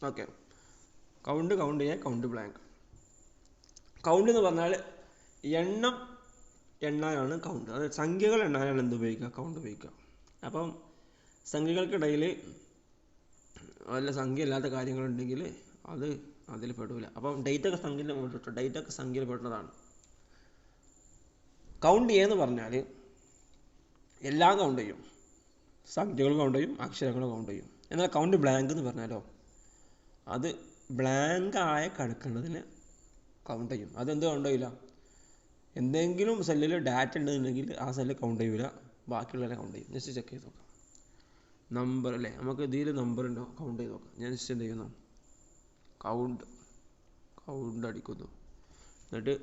ഓക്കെ, കൗണ്ട് ചെയ്യാൻ കൗണ്ട് ബ്ലാങ്ക്. കൗണ്ട് എന്ന് പറഞ്ഞാൽ എണ്ണാനാണ് കൗണ്ട്. അതായത് സംഖ്യകൾ എണ്ണാനാണ് എന്ത് ഉപയോഗിക്കുക? കൗണ്ട് ഉപയോഗിക്കുക. അപ്പം സംഖ്യകൾക്കിടയിൽ വല്ല സംഖ്യ ഇല്ലാത്ത കാര്യങ്ങളുണ്ടെങ്കിൽ അത് അതിൽ പെടില്ല. അപ്പം ഡേറ്റ് ഒക്കെ സംഖ്യയിൽ പെടുന്നതാണ്. കൗണ്ട് എന്ന് പറഞ്ഞാൽ എല്ലാം കൗണ്ട് ചെയ്യും, സംഖ്യകൾ കൗണ്ട് ചെയ്യും, അക്ഷരങ്ങൾ കൗണ്ട് ചെയ്യും. എന്നാൽ കൗണ്ട് ബ്ലാങ്ക് എന്ന് പറഞ്ഞാലോ, അത് ബ്ലാങ്കായ കിടക്കുന്നതിന് കൗണ്ട് ചെയ്യും. അതെന്ത് കൗണ്ട് ചെയ്യില്ല? എന്തെങ്കിലും സെല്ലിൽ ഡാറ്റ ഉണ്ടെന്നുണ്ടെങ്കിൽ ആ സെല്ല് കൗണ്ട് ചെയ്യില്ല, ബാക്കിയുള്ളവരെ കൗണ്ട് ചെയ്യും. ജസ്റ്റ് ചെക്ക് ചെയ്ത് നോക്കാം. നമ്പർ അല്ലേ, നമുക്ക് ഇതിൽ നമ്പർ ഉണ്ടോ കൗണ്ട് ചെയ്ത് നോക്കാം. ഞാൻ ജസ്റ്റ് എന്ത് ചെയ്യുന്നു, കൗണ്ട് അടിക്കുന്നു. എന്നിട്ട്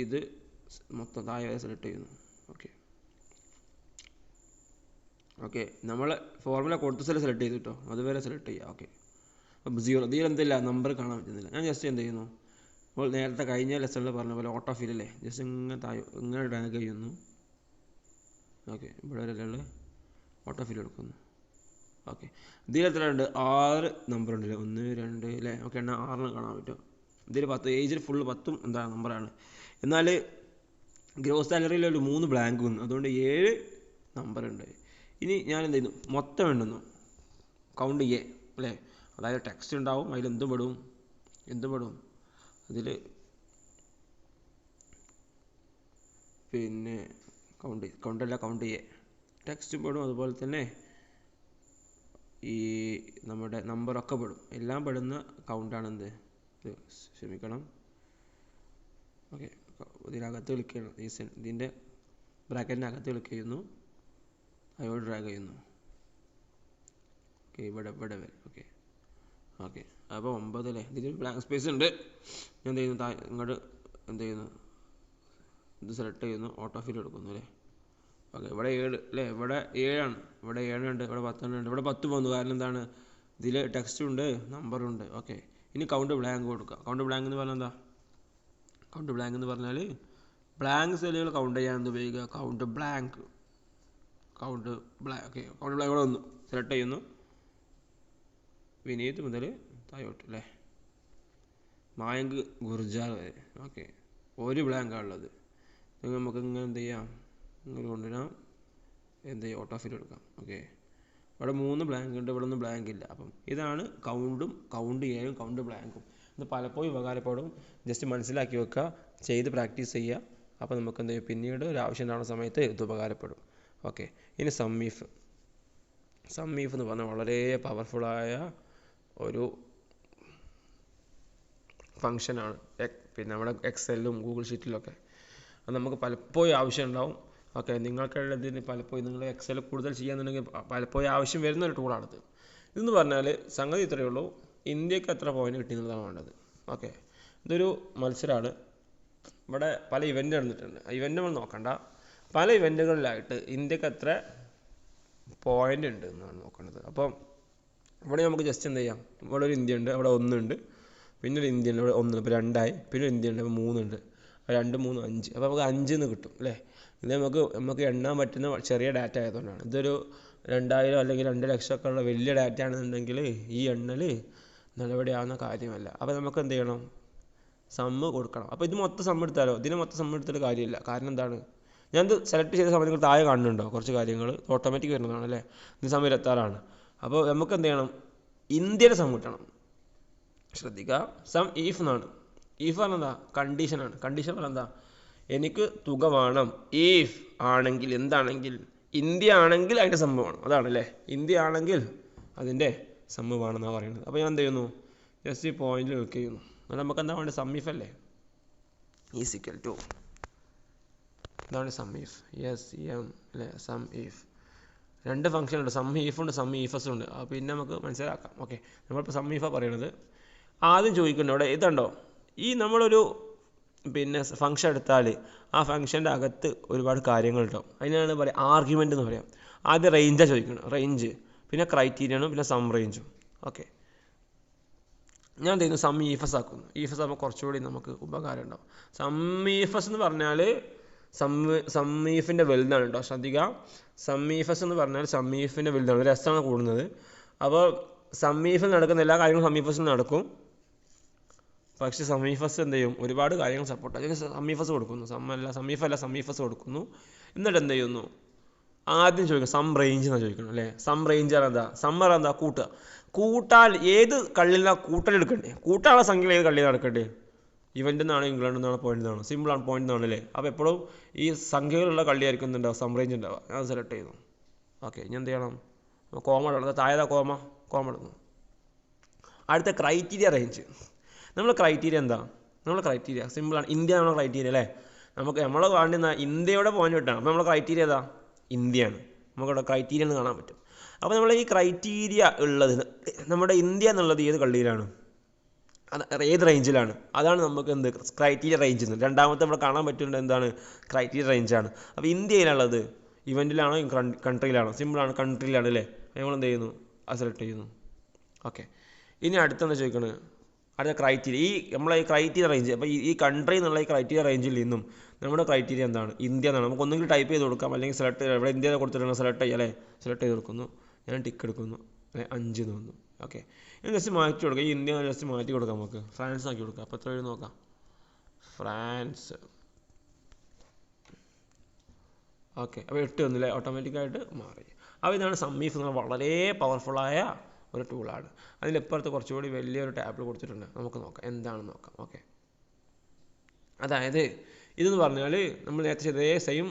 ഇത് മൊത്തം താഴെ വരെ സെലക്ട് ചെയ്യുന്നു. ഓക്കെ, നമ്മൾ ഫോർമുല കൊടുത്ത സെല് സെലക്ട് ചെയ്തു കേട്ടോ, അതുവരെ സെലക്ട് ചെയ്യുക. ഓക്കെ, അപ്പം 0 ഇതിൽ എന്തില്ല, നമ്പർ കാണാൻ പറ്റുന്നില്ല. ഞാൻ ജസ്റ്റ് എന്ത് ചെയ്യുന്നു, അപ്പോൾ നേരത്തെ കഴിഞ്ഞ ലെസണിൽ പറഞ്ഞ പോലെ ഓട്ടോ ഫിൽ അല്ലേ, ജസ്റ്റ് ഇങ്ങനെ ഡ്രാഗ് ചെയ്യുന്നു. ഓക്കെ, ഇവിടെ വരെയുള്ള ഓട്ടോ ഫിൽ എടുക്കുന്നു. ഓക്കെ, ഇതിൽ എത്ര ഉണ്ട്? 6 നമ്പർ ഉണ്ടല്ലേ, 1 2 അല്ലേ. ഓക്കെ, എന്നാൽ 6 കാണാൻ പറ്റും. ഇതിൽ 10, ഏജിൽ ഫുള്ള് 10 എന്താ നമ്പറാണ്. എന്നാൽ ഗ്രോസ് സാലറിയിൽ ഒരു 3 ബ്ലാങ്ക് വന്നു, അതുകൊണ്ട് 7 നമ്പർ ഉണ്ട്. ഇനി ഞാൻ എന്ത് ചെയ്യുന്നു, മൊത്തം എണ്ണുന്നു, കൗണ്ട് എ അല്ലേ. അതായത് ടെക്സ്റ്റ് ഉണ്ടാവും, അതിൽ എന്ത് പെടും അതിൽ പിന്നെ കൗണ്ട് എ ടെക്സ്റ്റ് പെടും, അതുപോലെ തന്നെ ഈ നമ്മുടെ നമ്പറൊക്കെ പെടും. എല്ലാം പെടുന്ന കൗണ്ടാണെന്ത്, ഇത് ക്ഷമിക്കണം. ഓക്കെ, ഇതിനകത്ത് ക്ലിക്ക് ചെയ്യണം, ഇതിൻ്റെ ബ്രാക്കറ്റിനകത്ത് ക്ലിക്ക് ചെയ്യുന്നു, അതിനോട് ഡ്രാഗ് ചെയ്യുന്നു. ഓക്കെ, ഇവിടെ വരെ. ഓക്കെ, അപ്പോൾ 9 അല്ലേ. ഇതിൽ ബ്ലാങ്ക് സ്പേസ് ഉണ്ട്. ഞാൻ എന്ത് ചെയ്യുന്നു, ഇങ്ങോട്ട് എന്ത് ചെയ്യുന്നു, ഇത് സെലക്ട് ചെയ്യുന്നു, ഓട്ടോ ഫിൽ എടുക്കുന്നു അല്ലേ. ഓക്കെ, ഇവിടെ 7 അല്ലേ, ഇവിടെ 7 ആണ്. ഇവിടെ 7 ഉണ്ട്, ഇവിടെ 10 ഉണ്ട്. ഇവിടെ 10 വന്നു, കാരണം എന്താണ്, ഇതിൽ ടെക്സ്റ്റ് ഉണ്ട്, നമ്പറുണ്ട്. ഓക്കെ, ഇനി കൗണ്ട് ബ്ലാങ്ക് കൊടുക്കുക. കൗണ്ട് ബ്ലാങ്ക് എന്ന് പറഞ്ഞാൽ എന്താ? കൗണ്ട് ബ്ലാങ്ക് എന്ന് പറഞ്ഞാൽ ബ്ലാങ്ക് സെല്ലുകൾ കൗണ്ട് ചെയ്യാൻ എന്ത് ഉപയോഗിക്കുക? Count blank. Okay, count blank ഇവിടെ വന്നു, സെലക്ട് ചെയ്യുന്നു, വിനീത് മുതൽ താഴോട്ട് അല്ലേ, മായങ്ക് ഗുർജാർ വരെ. ഓക്കെ, ഒരു ബ്ലാങ്കാണുള്ളത്. നമുക്ക് ഇങ്ങനെ എന്ത് ചെയ്യാം, ഇങ്ങനെ കൊണ്ടുവരാം, എന്ത് ചെയ്യാം, ഓട്ടോ ഫിൽ എടുക്കാം. ഓക്കെ, ഇവിടെ 3 ബ്ലാങ്ക് ഉണ്ട്, ഇവിടെ ഒന്നും ബ്ലാങ്ക് ഇല്ല. അപ്പം ഇതാണ് കൗണ്ട് ചെയ്യാനും കൗണ്ട് ബ്ലാങ്കും. ഇത് പലപ്പോഴും ഉപകാരപ്പെടും. ജസ്റ്റ് മനസ്സിലാക്കി വെക്കുക, ചെയ്ത് പ്രാക്ടീസ് ചെയ്യുക. അപ്പോൾ നമുക്ക് എന്ത് ചെയ്യും, പിന്നീട് ഒരു ആവശ്യം ഉണ്ടാകുന്ന സമയത്ത് ഇത് ഉപകാരപ്പെടും. ഓക്കെ, ഇനി സം ഈഫ് എന്ന് പറഞ്ഞാൽ വളരെ പവർഫുള്ളായ ഒരു ഫങ്ഷനാണ്. പിന്നെ നമ്മുടെ എക്സലിലും ഗൂഗിൾ ഷീറ്റിലൊക്കെ അത് നമുക്ക് പലപ്പോഴും ആവശ്യം ഉണ്ടാവും. ഓക്കെ, നിങ്ങൾക്കുള്ളതിന് പലപ്പോഴും നിങ്ങൾ എക്സൽ കൂടുതൽ ചെയ്യാന്നുണ്ടെങ്കിൽ പലപ്പോഴും ആവശ്യം വരുന്ന ഒരു ടൂളാണിത്. ഇതെന്ന് പറഞ്ഞാൽ സംഗതി ഇത്രയേ ഉള്ളൂ, ഇന്ത്യക്ക് എത്ര പോയിന്റ് കിട്ടിയെന്നുള്ളതാണ് വേണ്ടത്. ഓക്കെ, ഇതൊരു മത്സരമാണ്. ഇവിടെ പല ഇവൻ്റ് നടന്നിട്ടുണ്ട്. ആ ഇവൻ്റ് നമ്മൾ നോക്കണ്ട, പല ഇവൻ്റുകളിലായിട്ട് ഇന്ത്യക്ക് എത്ര പോയിന്റ് ഉണ്ട് എന്നാണ് നോക്കേണ്ടത്. അപ്പം ഇവിടെ നമുക്ക് ജസ്റ്റ് എന്ത് ചെയ്യാം, ഇവിടെ ഒരു ഇന്ത്യ ഉണ്ട്, അവിടെ 1 ഉണ്ട്, പിന്നെ ഒരു ഇന്ത്യ ഉണ്ട്, ഇവിടെ 1, ഇപ്പോൾ 2 ആയി, പിന്നെ ഒരു ഇന്ത്യ ഉണ്ട്, അപ്പോൾ 3 ഉണ്ട്, 2 3 5, അപ്പോൾ നമുക്ക് 5 എന്ന് കിട്ടും അല്ലേ. ഇത് നമുക്ക് എണ്ണാൻ പറ്റുന്ന ചെറിയ ഡാറ്റ ആയതുകൊണ്ടാണ്. ഇതൊരു 2000 അല്ലെങ്കിൽ 2 ലക്ഷം ഒക്കെ ഉള്ള വലിയ ഡാറ്റ ആണെന്നുണ്ടെങ്കിൽ ഈ എണ്ണൽ നടപടിയാവുന്ന കാര്യമല്ല. അപ്പോൾ നമുക്ക് എന്ത് ചെയ്യണം, സമ്മ് കൊടുക്കണം. അപ്പോൾ ഇത് മൊത്തം സമ്മ് എടുത്താലോ, ഇതിന് മൊത്തം സമ്മ് എടുത്തിട്ട് കാര്യമില്ല. കാരണം എന്താണ്, ഞാനിത് സെലക്ട് ചെയ്ത സമയത്ത് നിങ്ങൾ താഴെ കാണുന്നുണ്ടോ കുറച്ച് കാര്യങ്ങൾ, ഓട്ടോമാറ്റിക് വരുന്നതാണ് അല്ലേ. ഇത് സമ്മ് 26 അപ്പോൾ നമുക്ക് എന്ത് ചെയ്യണം, ഇന്ത്യയുടെ സമ്മ് കിട്ടണം. ശ്രദ്ധിക്കുക, സം ഈഫ് എന്നാണ്. ഈഫ് പറഞ്ഞാൽ എന്താ, കണ്ടീഷനാണ്. കണ്ടീഷൻ പറഞ്ഞാൽ എന്താ, എനിക്ക് തുക വേണം. ഈഫ് ആണെങ്കിൽ എന്താണെങ്കിൽ, ഇന്ത്യ ആണെങ്കിൽ അതിൻ്റെ സമ്മ് വേണം, അതാണല്ലേ. ഇന്ത്യ ആണെങ്കിൽ അതിൻ്റെ സമ്മ് വേണമെന്നാണ് പറയുന്നത്. അപ്പോൾ ഞാൻ എന്ത് ചെയ്യുന്നു, ജസ്റ്റ് ഈ പോയിന്റിൽ ക്ലിക്ക് ചെയ്യുന്നു. എന്നാൽ നമുക്ക് എന്താ വേണ്ടത്, സം ഈഫ് അല്ലേ, ഈസ് ഈക്വൽ ടു ഇതാണ് സം ഈഫ്. എം അല്ലേ, സം ഈഫ്. രണ്ട് ഫംഗ്ഷൻ ഉണ്ട്, സം ഈഫുണ്ട് സം ഈഫസും ഉണ്ട്. പിന്നെ നമുക്ക് മനസ്സിലാക്കാം. ഓക്കെ, നമ്മളിപ്പോൾ സം ഈഫാണ് പറയണത്. ആദ്യം ചോദിക്കുന്നുണ്ട് അവിടെ ഇതുണ്ടോ, ഈ നമ്മളൊരു ഫംഗ്ഷൻ എടുത്താൽ ആ ഫംഗ്ഷൻ്റെ അകത്ത് ഒരുപാട് കാര്യങ്ങളുണ്ടാവും. അതിനാണ് പറയുക ആർഗ്യുമെൻ്റ് എന്ന് പറയാം. ആദ്യം റേഞ്ചാണ് ചോദിക്കുന്നത്, റേഞ്ച്, പിന്നെ ക്രൈറ്റീരിയനും, പിന്നെ സം റേഞ്ചും. ഓക്കെ, ഞാൻ എന്ത് ചെയ്യുന്നു, സം ഈഫസ് ആക്കുന്നു. ഈഫസ് ആകുമ്പോൾ കുറച്ചുകൂടി നമുക്ക് ഉപകാരം ഉണ്ടാവും. സം ഈഫസ് എന്ന് പറഞ്ഞാൽ സം ഈഫിൻ്റെ വലുതാണ് കേട്ടോ, ശ്രദ്ധിക്കുക. സം ഈഫസ് എന്ന് പറഞ്ഞാൽ സം ഈഫിൻ്റെ വലുതാണ്, രസമാണ് കൂടുന്നത്. അപ്പോൾ സം ഈഫിൽ നടക്കുന്ന എല്ലാ കാര്യങ്ങളും സം ഈഫസിൽ നടക്കും. പക്ഷേ സം ഈഫസ് എന്ത് ചെയ്യും, ഒരുപാട് കാര്യങ്ങൾ സപ്പോർട്ട് അതിന് സം ഈഫസ് കൊടുക്കുന്നു. സം ഈഫസ് കൊടുക്കുന്നു. എന്നിട്ട് എന്ത് ചെയ്യുന്നു, ആദ്യം ചോദിക്കണം സം റേഞ്ച് എന്നാണ് ചോദിക്കണം അല്ലേ. സം റേഞ്ച് എന്താ, സമ്മർ എന്താ, കൂട്ടാൽ ഏത് കള്ളിലാണ് കൂട്ടലെടുക്കണ്ടേ, കൂട്ടാനുള്ള സംഖ്യ ഏത് കള്ളിയിൽ നടക്കണ്ടേ, ഇവൻ്റിൽ നിന്നാണ് ഇംഗ്ലണ്ടിൽ നിന്നാണ് പോയിന്റ് നിന്നാണ്, സിമ്പിളാണ് പോയിന്റ് നിന്നാണ് അല്ലേ. അപ്പോൾ എപ്പോഴും ഈ സംഖ്യകളുള്ള കള്ളിയായിരിക്കും എന്തുണ്ടാവും, സം റേഞ്ച് ഉണ്ടാവുക. ഞാൻ സെലക്ട് ചെയ്യുന്നു. ഓക്കെ, ഇനി എന്ത് ചെയ്യണം, കോമ ഇടണം, താഴെ കോമ ഇടുന്നു. അടുത്ത ക്രൈറ്റീരിയ റേഞ്ച്. നമ്മൾ ക്രൈറ്റീരിയ എന്താ, സിമ്പിളാണ്, ഇന്ത്യ നമ്മുടെ ക്രൈറ്റീരിയ അല്ലേ. നമ്മൾ കാണുന്ന ഇന്ത്യയുടെ പോയിന്റ് കിട്ടണം. അപ്പോൾ നമ്മുടെ ക്രൈറ്റീരിയ ഏതാ, ഇന്ത്യയാണ്. നമുക്കിവിടെ ക്രൈറ്റീരിയ എന്ന് കാണാൻ പറ്റും. അപ്പോൾ നമ്മൾ ഈ ക്രൈറ്റീരിയ ഉള്ളത് നമ്മുടെ ഇന്ത്യ എന്നുള്ളത് ഏത് കള്ളിയിലാണ്, ഏത് റേഞ്ചിലാണ്, അതാണ് നമുക്ക് എന്ത് ക്രൈറ്റീരിയ റേഞ്ച് എന്ന്. രണ്ടാമത്തെ നമ്മൾ കാണാൻ പറ്റുന്നത് എന്താണ്, ക്രൈറ്റീരിയ റേഞ്ചാണ്. അപ്പോൾ ഇന്ത്യയിലുള്ളത് ഇവൻറ്റിലാണോ കൺട്രിയിലാണോ, സിമ്പിളാണ്, കൺട്രിയിലാണ് അല്ലേ. നമ്മൾ എന്ത് ചെയ്യുന്നു, അത് സെലക്ട് ചെയ്യുന്നു. ഓക്കെ, ഇനി അടുത്തെന്താ ചോദിക്കുന്നത്, അടുത്ത ക്രൈറ്റീരിയ, നമ്മളെ ഈ ക്രൈറ്റീരിയ റേഞ്ച്. അപ്പോൾ ഈ കൺട്രി എന്നുള്ള ഈ ക്രൈറ്റീരിയ റേഞ്ചിൽ നിന്നും നമ്മുടെ ക്രൈറ്റീരിയ എന്താണ്, ഇന്ത്യ എന്നാണ്. നമുക്ക് ഒന്നുകിൽ ടൈപ്പ് ചെയ്ത് കൊടുക്കാം, അല്ലെങ്കിൽ സെലക്ട് ഇവിടെ ഇന്ത്യ കൊടുത്തിട്ടാണ് സെലക്ട് ചെയ്യുക അല്ലേ. സെലക്ട് ചെയ്ത് കൊടുക്കുന്നു, ഞാൻ ടിക്ക് എടുക്കുന്നു, 5 എന്ന് വന്നു. ഓക്കെ, ഇനി ജസ്റ്റ് മാറ്റി കൊടുക്കാം, ഈ ഇന്ത്യ ജസ്റ്റ് മാറ്റി കൊടുക്കാം, നമുക്ക് ഫ്രാൻസ് ആക്കി കൊടുക്കാം. അപ്പോൾ എത്ര നോക്കാം, ഫ്രാൻസ്. ഓക്കെ, അപ്പോൾ 8 വന്നില്ലേ, ഓട്ടോമാറ്റിക്കായിട്ട് മാറി. അപ്പോൾ ഇതാണ് സം ഈഫ് എന്ന് പറഞ്ഞാൽ വളരെ പവർഫുള്ളായ ഒരു ടൂളാണ്. അതിലിപ്പുറത്ത് കുറച്ചുകൂടി വലിയൊരു ടാബിൾ കൊടുത്തിട്ടുണ്ട്, നമുക്ക് നോക്കാം എന്താണെന്ന് നോക്കാം. ഓക്കെ, അതായത് ഇതെന്ന് പറഞ്ഞാൽ നമ്മൾ നേരത്തെ ചെയ്തേ സെയിം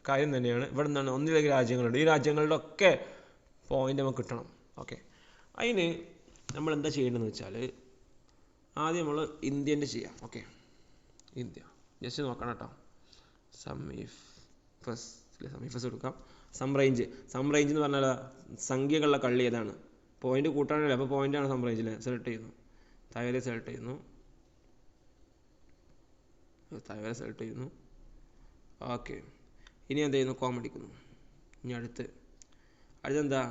കാര്യം തന്നെയാണ്. ഇവിടെ നിന്നാണ് ഒന്നിലേക്ക് രാജ്യങ്ങളുണ്ട്, ഈ രാജ്യങ്ങളുടെ ഒക്കെ പോയിന്റ് നമുക്ക് കിട്ടണം. ഓക്കെ, അതിന് നമ്മൾ എന്താ ചെയ്യേണ്ടതെന്ന് വെച്ചാൽ ആദ്യം നമ്മൾ ഇന്ത്യൻ്റെ ചെയ്യാം. ഓക്കെ, ഇന്ത്യ ജസ്റ്റ് നോക്കണം കേട്ടോ. സം ഈഫസ് എടുക്കാം. സം റേഞ്ച് എന്ന് പറഞ്ഞാൽ സംഖ്യകളുടെ കള്ളി ഏതാണ്, പോയിന്റ് കൂട്ടാനല്ലേ. അപ്പോൾ പോയിന്റാണ് സം റേഞ്ചിൽ. സെലക്ട് ചെയ്യുന്നു, താഴെ സെലക്ട് ചെയ്യുന്നു. ഓക്കെ, ഇനി എന്ത് ചെയ്യുന്നു, കോമഡിക്കുന്നു. ഇനി അടുത്തെന്താ,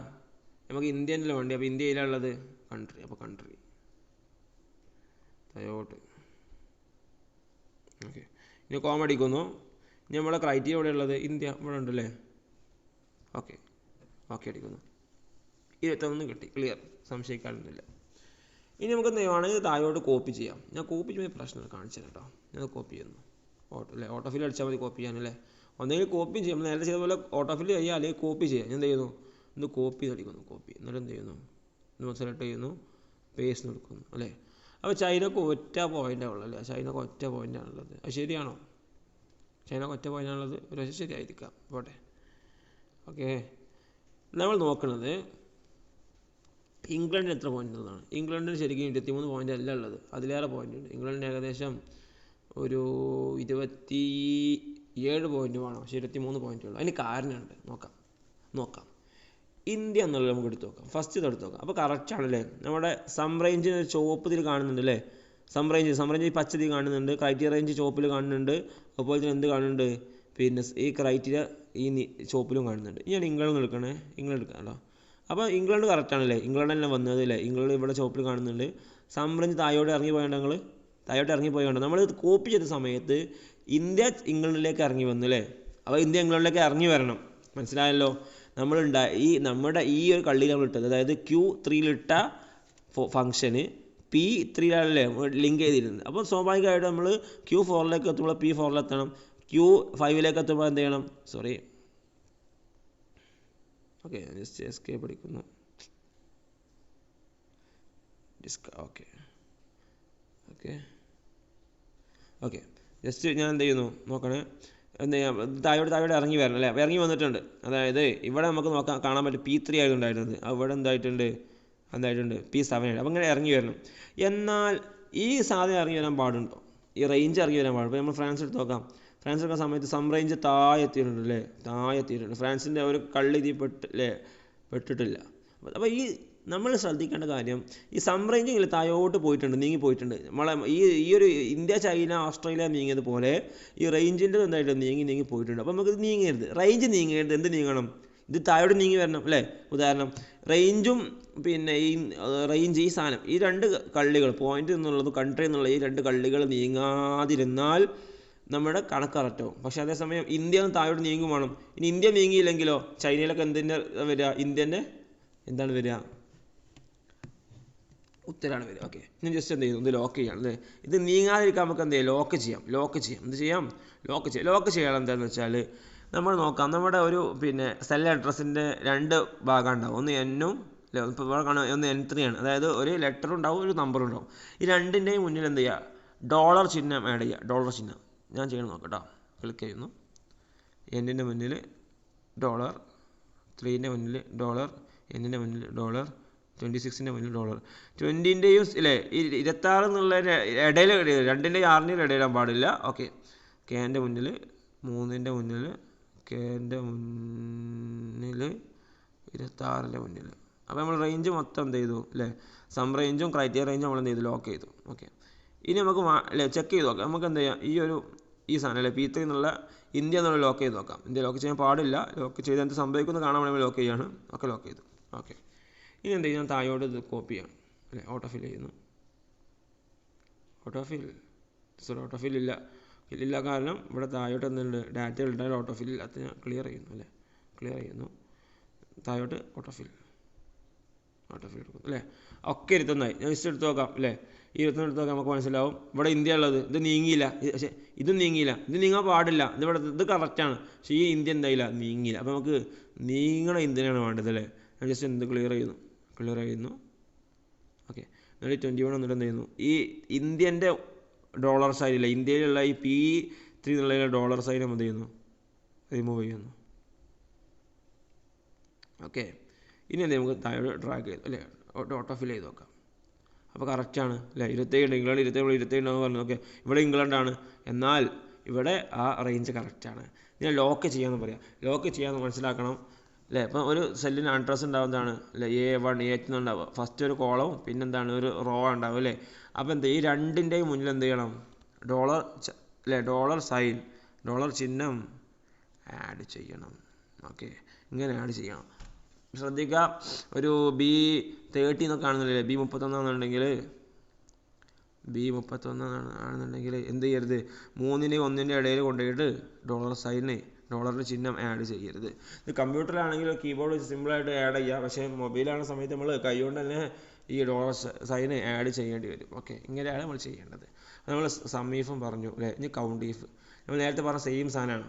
നമുക്ക് ഇന്ത്യൻ്റെ വേണ്ടി. അപ്പോൾ ഇന്ത്യയിലുള്ളത് കൺട്രി, അപ്പോൾ കൺട്രി താഴോട്ട്. ഓക്കെ, ഇനി കോമഡിക്കുന്നു. ഇനി നമ്മളെ ക്രൈറ്റീരിയ ഇവിടെ ഉള്ളത് ഇന്ത്യ ഇവിടെ ഉണ്ടല്ലേ. ഓക്കെ അടിക്കുന്നു. 21 കിട്ടി, ക്ലിയർ, സംശയിക്കാനൊന്നുമില്ല. ഇനി നമുക്ക് എന്ത് ചെയ്യുവാണെങ്കിൽ താഴോട്ട് കോപ്പി ചെയ്യാം. ഞാൻ കോപ്പി ചെയ്യുമ്പോൾ പ്രശ്നം കാണിച്ചു കേട്ടോ. ഞാൻ കോപ്പി ചെയ്യുന്നു, ഓട്ടോഫിൽ അടിച്ചാൽ മതി കോപ്പി ചെയ്യാനല്ലേ. ഒന്നെങ്കിൽ കോപ്പി ചെയ്യാം, നേരത്തെ ചെയ്ത പോലെ ഓട്ടോഫിൽ ചെയ്യുക, അല്ലെങ്കിൽ കോപ്പി ചെയ്യാം. ഞാൻ എന്ത് ചെയ്യുന്നു, ഒന്ന് കോപ്പി അടിക്കുന്നു, എന്നിട്ട് എന്ത് ചെയ്യുന്നു, സെലക്ട് ചെയ്യുന്നു, പേസ്റ്റ് എടുക്കുന്നു അല്ലേ. അപ്പോൾ ചൈനക്ക് ഒറ്റ പോയിൻ്റാണ് ഉള്ളത് അല്ലേ, ചൈനക്ക് ഒറ്റ പോയിൻ്റാണുള്ളത്. അത് ശരിയാണോ, ചൈനക്ക് ഒറ്റ പോയിൻ്റാണുള്ളത്, ഒരു പക്ഷേ ശരിയായിരിക്കാം, പോട്ടെ. ഓക്കെ, നമ്മൾ നോക്കുന്നത് ഇംഗ്ലണ്ടിന് എത്ര പോയിൻ്റ് ഉള്ളതാണ്. ഇംഗ്ലണ്ടിന് ശരിക്കും 23 പോയിൻ്റ് അല്ല ഉള്ളത്, അതിലേറെ പോയിൻ്റ് ഉണ്ട്. ഇംഗ്ലണ്ടിന് ഏകദേശം ഒരു 27 പോയിൻ്റ് വേണം, പക്ഷേ 23 പോയിൻ്റ് ഉള്ളൂ. അതിന് കാരണമുണ്ട്, നോക്കാം. ഇന്ത്യ എന്നുള്ളത് നമുക്ക് എടുത്ത് നോക്കാം. ഫസ്റ്റ് ഇത് എടുത്ത് നോക്കാം. അപ്പോൾ കറക്റ്റ് ആണല്ലേ. നമ്മുടെ സം റേഞ്ചിന് ചുവപ്പതിൽ കാണുന്നുണ്ട് അല്ലേ, സം റേഞ്ച് പച്ചതിൽ കാണുന്നുണ്ട്, ക്രൈറ്റീരിയ റേഞ്ച് ചുവപ്പിൽ കാണുന്നുണ്ട്, അതുപോലെ തന്നെ എന്ത് കാണുന്നുണ്ട്, പിന്നെ ഈ ക്രൈറ്റീരിയ ഈ ചുവപ്പിലും കാണുന്നുണ്ട്. ഇനി ഇംഗ്ലണ്ട് എടുക്കാമല്ലോ. അപ്പോൾ ഇംഗ്ലണ്ട് കറക്റ്റാണല്ലേ, ഇംഗ്ലണ്ട് തന്നെ വന്നത് അല്ലേ. ഇംഗ്ലണ്ട് ഇവിടെ ചുവപ്പിൽ കാണുന്നുണ്ട്. സം റേഞ്ച് താഴോട്ട് ഇറങ്ങി പോയതുകൊണ്ട് നമ്മൾ കോപ്പി ചെയ്ത സമയത്ത് ഇന്ത്യ ഇംഗ്ലണ്ടിലേക്ക് ഇറങ്ങി വന്നു അല്ലേ. അപ്പോൾ ഇന്ത്യ ഇംഗ്ലണ്ടിലേക്ക് ഇറങ്ങി വരണം, മനസ്സിലായല്ലോ. നമ്മുടെ ഈ ഒരു കള്ളിയിൽ നമ്മൾ ഇട്ടത്, അതായത് Q3 ഫംഗ്ഷന് P3 ലിങ്ക് ചെയ്തിരുന്നത്. അപ്പോൾ സ്വാഭാവികമായിട്ട് നമ്മൾ Q4 എത്തുമ്പോൾ P4 എത്തണം, Q5 എത്തുമ്പോൾ എന്ത് ചെയ്യണം, ഓക്കെ ജസ്റ്റ് എസ്കേപ്പ് അടിക്കുന്നു. ഓക്കെ ജസ്റ്റ് ഞാൻ എന്ത് ചെയ്യുന്നു നോക്കണേ, എന്ത് ചെയ്യാം, താഴോട്ട് ഇറങ്ങി വരണം അല്ലേ. ഇറങ്ങി വന്നിട്ടുണ്ട്. അതായത് ഇവിടെ നമുക്ക് കാണാൻ പറ്റും P3 ആയതുകൊണ്ടായിരുന്നത്, അവിടെ എന്തായിട്ടുണ്ട് P7 ആയിട്ട്. അപ്പോൾ ഇങ്ങനെ ഇറങ്ങി വരണം. എന്നാൽ ഈ സാധനം ഇറങ്ങി വരാൻ പാടുണ്ടോ, ഈ റേഞ്ച് ഇറങ്ങി വരാൻ പാടും. അപ്പോൾ നമ്മൾ ഫ്രാൻസ് എടുത്ത് നോക്കാം. ഫ്രാൻസ് എടുക്കുന്ന സമയത്ത് സം റേഞ്ച് താഴെ എത്തിയിട്ടുണ്ട് അല്ലേ, താഴെ എത്തിയിട്ടുണ്ട്. ഫ്രാൻസിൻ്റെ ഒരു കള്ളി ഇതിൽ പെട്ടിട്ടില്ല. അപ്പോൾ ഈ നമ്മൾ ശ്രദ്ധിക്കേണ്ട കാര്യം ഈ സം റേഞ്ച് ഇങ്ങനെ താഴോട്ട് പോയിട്ടുണ്ട്, നീങ്ങി പോയിട്ടുണ്ട്. നമ്മളെ ഈ ഒരു ഇന്ത്യ, ചൈന, ഓസ്ട്രേലിയ നീങ്ങിയതുപോലെ ഈ റേഞ്ചിൻ്റെ എന്തായിട്ട് നീങ്ങി പോയിട്ടുണ്ട്. അപ്പോൾ നമുക്ക് നീങ്ങരുത്, റേഞ്ച് നീങ്ങരുത്. എന്ത് നീങ്ങണം? ഇത് താഴോട്ട് നീങ്ങി വരണം അല്ലേ. ഉദാഹരണം റേഞ്ചും പിന്നെ ഈ റേഞ്ച്, ഈ സാധനം, ഈ രണ്ട് കള്ളികൾ, പോയിന്റ് എന്നുള്ളത് കൺട്രി എന്നുള്ള ഈ രണ്ട് കള്ളികൾ നീങ്ങാതിരുന്നാൽ നമ്മുടെ കണക്ക് കറക്റ്റാവും. പക്ഷേ അതേസമയം ഇന്ത്യ ഒന്ന് താഴോട്ട് നീങ്ങും വേണം. ഇനി ഇന്ത്യ നീങ്ങിയില്ലെങ്കിലോ ചൈനയിലൊക്കെ എന്തിൻ്റെ വരിക? ഇന്ത്യൻ്റെ എന്താണ് വരിക? ഉത്തരാണ് വരിക. ഓക്കെ, ഞാൻ ജസ്റ്റ് എന്ത് ചെയ്യുന്നു, ഇത് ലോക്ക് ചെയ്യണം അല്ലേ. ഇത് നീങ്ങാതിരിക്കാൻ നമുക്ക് എന്ത് ചെയ്യാം? ലോക്ക് ചെയ്യാം. എന്ത് ചെയ്യാം? ലോക്ക് ചെയ്യാൻ എന്താണെന്ന് വെച്ചാൽ നമ്മൾ നോക്കാം. നമ്മുടെ ഒരു പിന്നെ സെൽ അഡ്രസ്സിൻ്റെ രണ്ട് ഭാഗം ഉണ്ടാവും. ഒന്ന് എന്നും ഇപ്പോൾ ഇവിടെ കാണാം, ഒന്ന് N3 ആണ്. അതായത് ഒരു ലെറ്റർ ഉണ്ടാവും, ഒരു നമ്പർ ഉണ്ടാവും. ഈ രണ്ടിൻ്റെയും മുന്നിൽ എന്ത് ചെയ്യുക? ഡോളർ ചിഹ്നം ആഡ് ചെയ്യുക. ഡോളർ ചിഹ്നം ഞാൻ ചെയ്യണം നോക്കട്ടോ. ക്ലിക്ക് ചെയ്യുന്നു. എന്നിൻ്റെ മുന്നിൽ $, 3ൻ്റെ മുന്നിൽ $, എന്നിൻ്റെ മുന്നിൽ $, 26ൻ്റെ മുന്നിൽ $. 20ൻ്റെയും ഇല്ലേ ഈ 26 എന്നുള്ള ഇടയിൽ രണ്ടിൻ്റെയും 6ൻ്റെയും ഇടയിലാൻ പാടില്ല. ഓക്കെ, Kൻ്റെ മുന്നിൽ 3ൻ്റെ മുന്നിൽ Kൻ്റെ മുന്നിൽ 26ൻ്റെ മുന്നിൽ. അപ്പോൾ നമ്മൾ റേഞ്ച് മൊത്തം എന്ത് ചെയ്തു അല്ലേ? സം റേഞ്ചും ക്രൈറ്റീരിയ റേഞ്ചും നമ്മൾ എന്ത് ചെയ്തു? ലോക്ക് ചെയ്തു. ഓക്കെ, ഇനി നമുക്ക് അല്ലേ ചെക്ക് ചെയ്ത് നോക്കാം. നമുക്ക് എന്ത് ചെയ്യാം? ഈ സാധനം അല്ലേ P3 എന്നുള്ള ഇന്ത്യ എന്നുള്ള ലോക്ക് ചെയ്ത് നോക്കാം. ഇന്ത്യ ലോക്ക് ചെയ്യാൻ പാടില്ല. ലോക്ക് ചെയ്ത് എന്ത് സംഭവിക്കുമെന്ന് കാണാൻ വേണ്ടി ലോക്ക് ചെയ്യാണ്. ഒക്കെ ലോക്ക് ചെയ്തു. ഓക്കെ, ഇനി എന്ത് ചെയ്യും? താഴോട്ട് ഇത് കോപ്പി ചെയ്യണം അല്ലേ. ഓട്ടോഫിൽ ചെയ്യുന്നു. ഓട്ടോഫിൽ ഇല്ല. കാരണം ഇവിടെ താഴോട്ട് എന്തുണ്ട്? ഡാറ്റ ഉണ്ടായാലും ഓട്ടോഫിൽ ഇല്ലാത്ത ഞാൻ ക്ലിയർ ചെയ്യുന്നു. താഴോട്ട് ഓട്ടോഫിൽ എടുക്കുന്നു അല്ലേ. ഒക്കെ 21ആയി. ഞാൻ ലിസ്റ്റ് എടുത്ത് നോക്കാം അല്ലേ. ഈ 21 എടുത്ത് നോക്കാം, നമുക്ക് മനസ്സിലാവും ഇവിടെ ഇന്ത്യ ഉള്ളത്. ഇത് നീങ്ങിയില്ല, പക്ഷേ ഇതും നീങ്ങിയില്ല. ഇത് നീങ്ങാൻ പാടില്ല. ഇത് കറക്റ്റാണ്. പക്ഷേ ഈ ഇന്ത്യ എന്തായില്ല? നീങ്ങിയില്ല. അപ്പോൾ നമുക്ക് നീങ്ങണ ഇന്ത്യനാണ് വേണ്ടത് അല്ലേ. ഞാൻ ജസ്റ്റ് ക്ലിയർ ചെയ്യുന്നു. ഓക്കെ, എന്നിട്ട് 21 എന്നിട്ട് എന്ത് ചെയ്യുന്നു? ഈ ഇന്ത്യൻ്റെ ഡോളർ സൈനില്ല, ഇന്ത്യയിലുള്ള ഈ P3 എന്നുള്ള ഡോളർ സൈൻ എന്ത് ചെയ്യുന്നു? റിമൂവ് ചെയ്യുന്നു. ഓക്കെ, ഇനി എന്തെങ്കിലും നമുക്ക് താഴെ ഡ്രാഗ് ചെയ്തു അല്ലേ. ഓട്ടോഫിൽ ചെയ്ത് നോക്കാം. അപ്പോൾ കറക്റ്റാണ് അല്ലേ. 27 ഇംഗ്ലണ്ട് 27 പറഞ്ഞു. ഓക്കെ, ഇവിടെ ഇംഗ്ലണ്ടാണ്, എന്നാൽ ഇവിടെ ആ റേഞ്ച് കറക്റ്റാണ്. ഇതിനെ ലോക്ക് ചെയ്യാമെന്ന് പറയാം. ലോക്ക് ചെയ്യാമെന്ന് മനസ്സിലാക്കണം അല്ലേ. ഇപ്പം ഒരു സെല്ലിന് അഡ്രസ്സ് ഉണ്ടാവുന്നതാണ് അല്ലേ. A1 A2 ഉണ്ടാവുക. ഫസ്റ്റ് ഒരു കോളവും പിന്നെന്താണ് ഒരു റോ ഉണ്ടാവും അല്ലേ. അപ്പോൾ ഈ രണ്ടിൻ്റെയും മുന്നിൽ എന്ത് ചെയ്യണം? ഡോളർ സൈൻ, ഡോളർ ചിഹ്നം ആഡ് ചെയ്യണം. ഓക്കെ, ഇങ്ങനെ ആഡ് ചെയ്യണം. ശ്രദ്ധിക്കുക, ഒരു B30 എന്നൊക്കെ ആണെന്നുണ്ടെങ്കിൽ B31 ആണെന്നുണ്ടെങ്കിൽ എന്ത് ചെയ്യരുത്? 3ൻ്റെയും 1ൻ്റെ ഇടയിൽ കൊണ്ടുപോയിട്ട് ഡോളറിൻ്റെ ചിഹ്നം ആഡ് ചെയ്യരുത്. ഇത് കമ്പ്യൂട്ടറിലാണെങ്കിൽ കീബോർഡ് സിമ്പിളായിട്ട് ആഡ് ചെയ്യുക. പക്ഷേ മൊബൈലാകുന്ന സമയത്ത് നമ്മൾ കൈകൊണ്ട് തന്നെ ഈ ഡോളർ സൈൻ ആഡ് ചെയ്യേണ്ടി വരും. ഓക്കെ, ഇങ്ങനെയാണ് നമ്മൾ ചെയ്യേണ്ടത്. നമ്മൾ സമീഫും പറഞ്ഞു അല്ലേ. ഇനി കൗണ്ട് ഈഫ് നമ്മൾ നേരത്തെ പറഞ്ഞ സെയിം സാധനമാണ്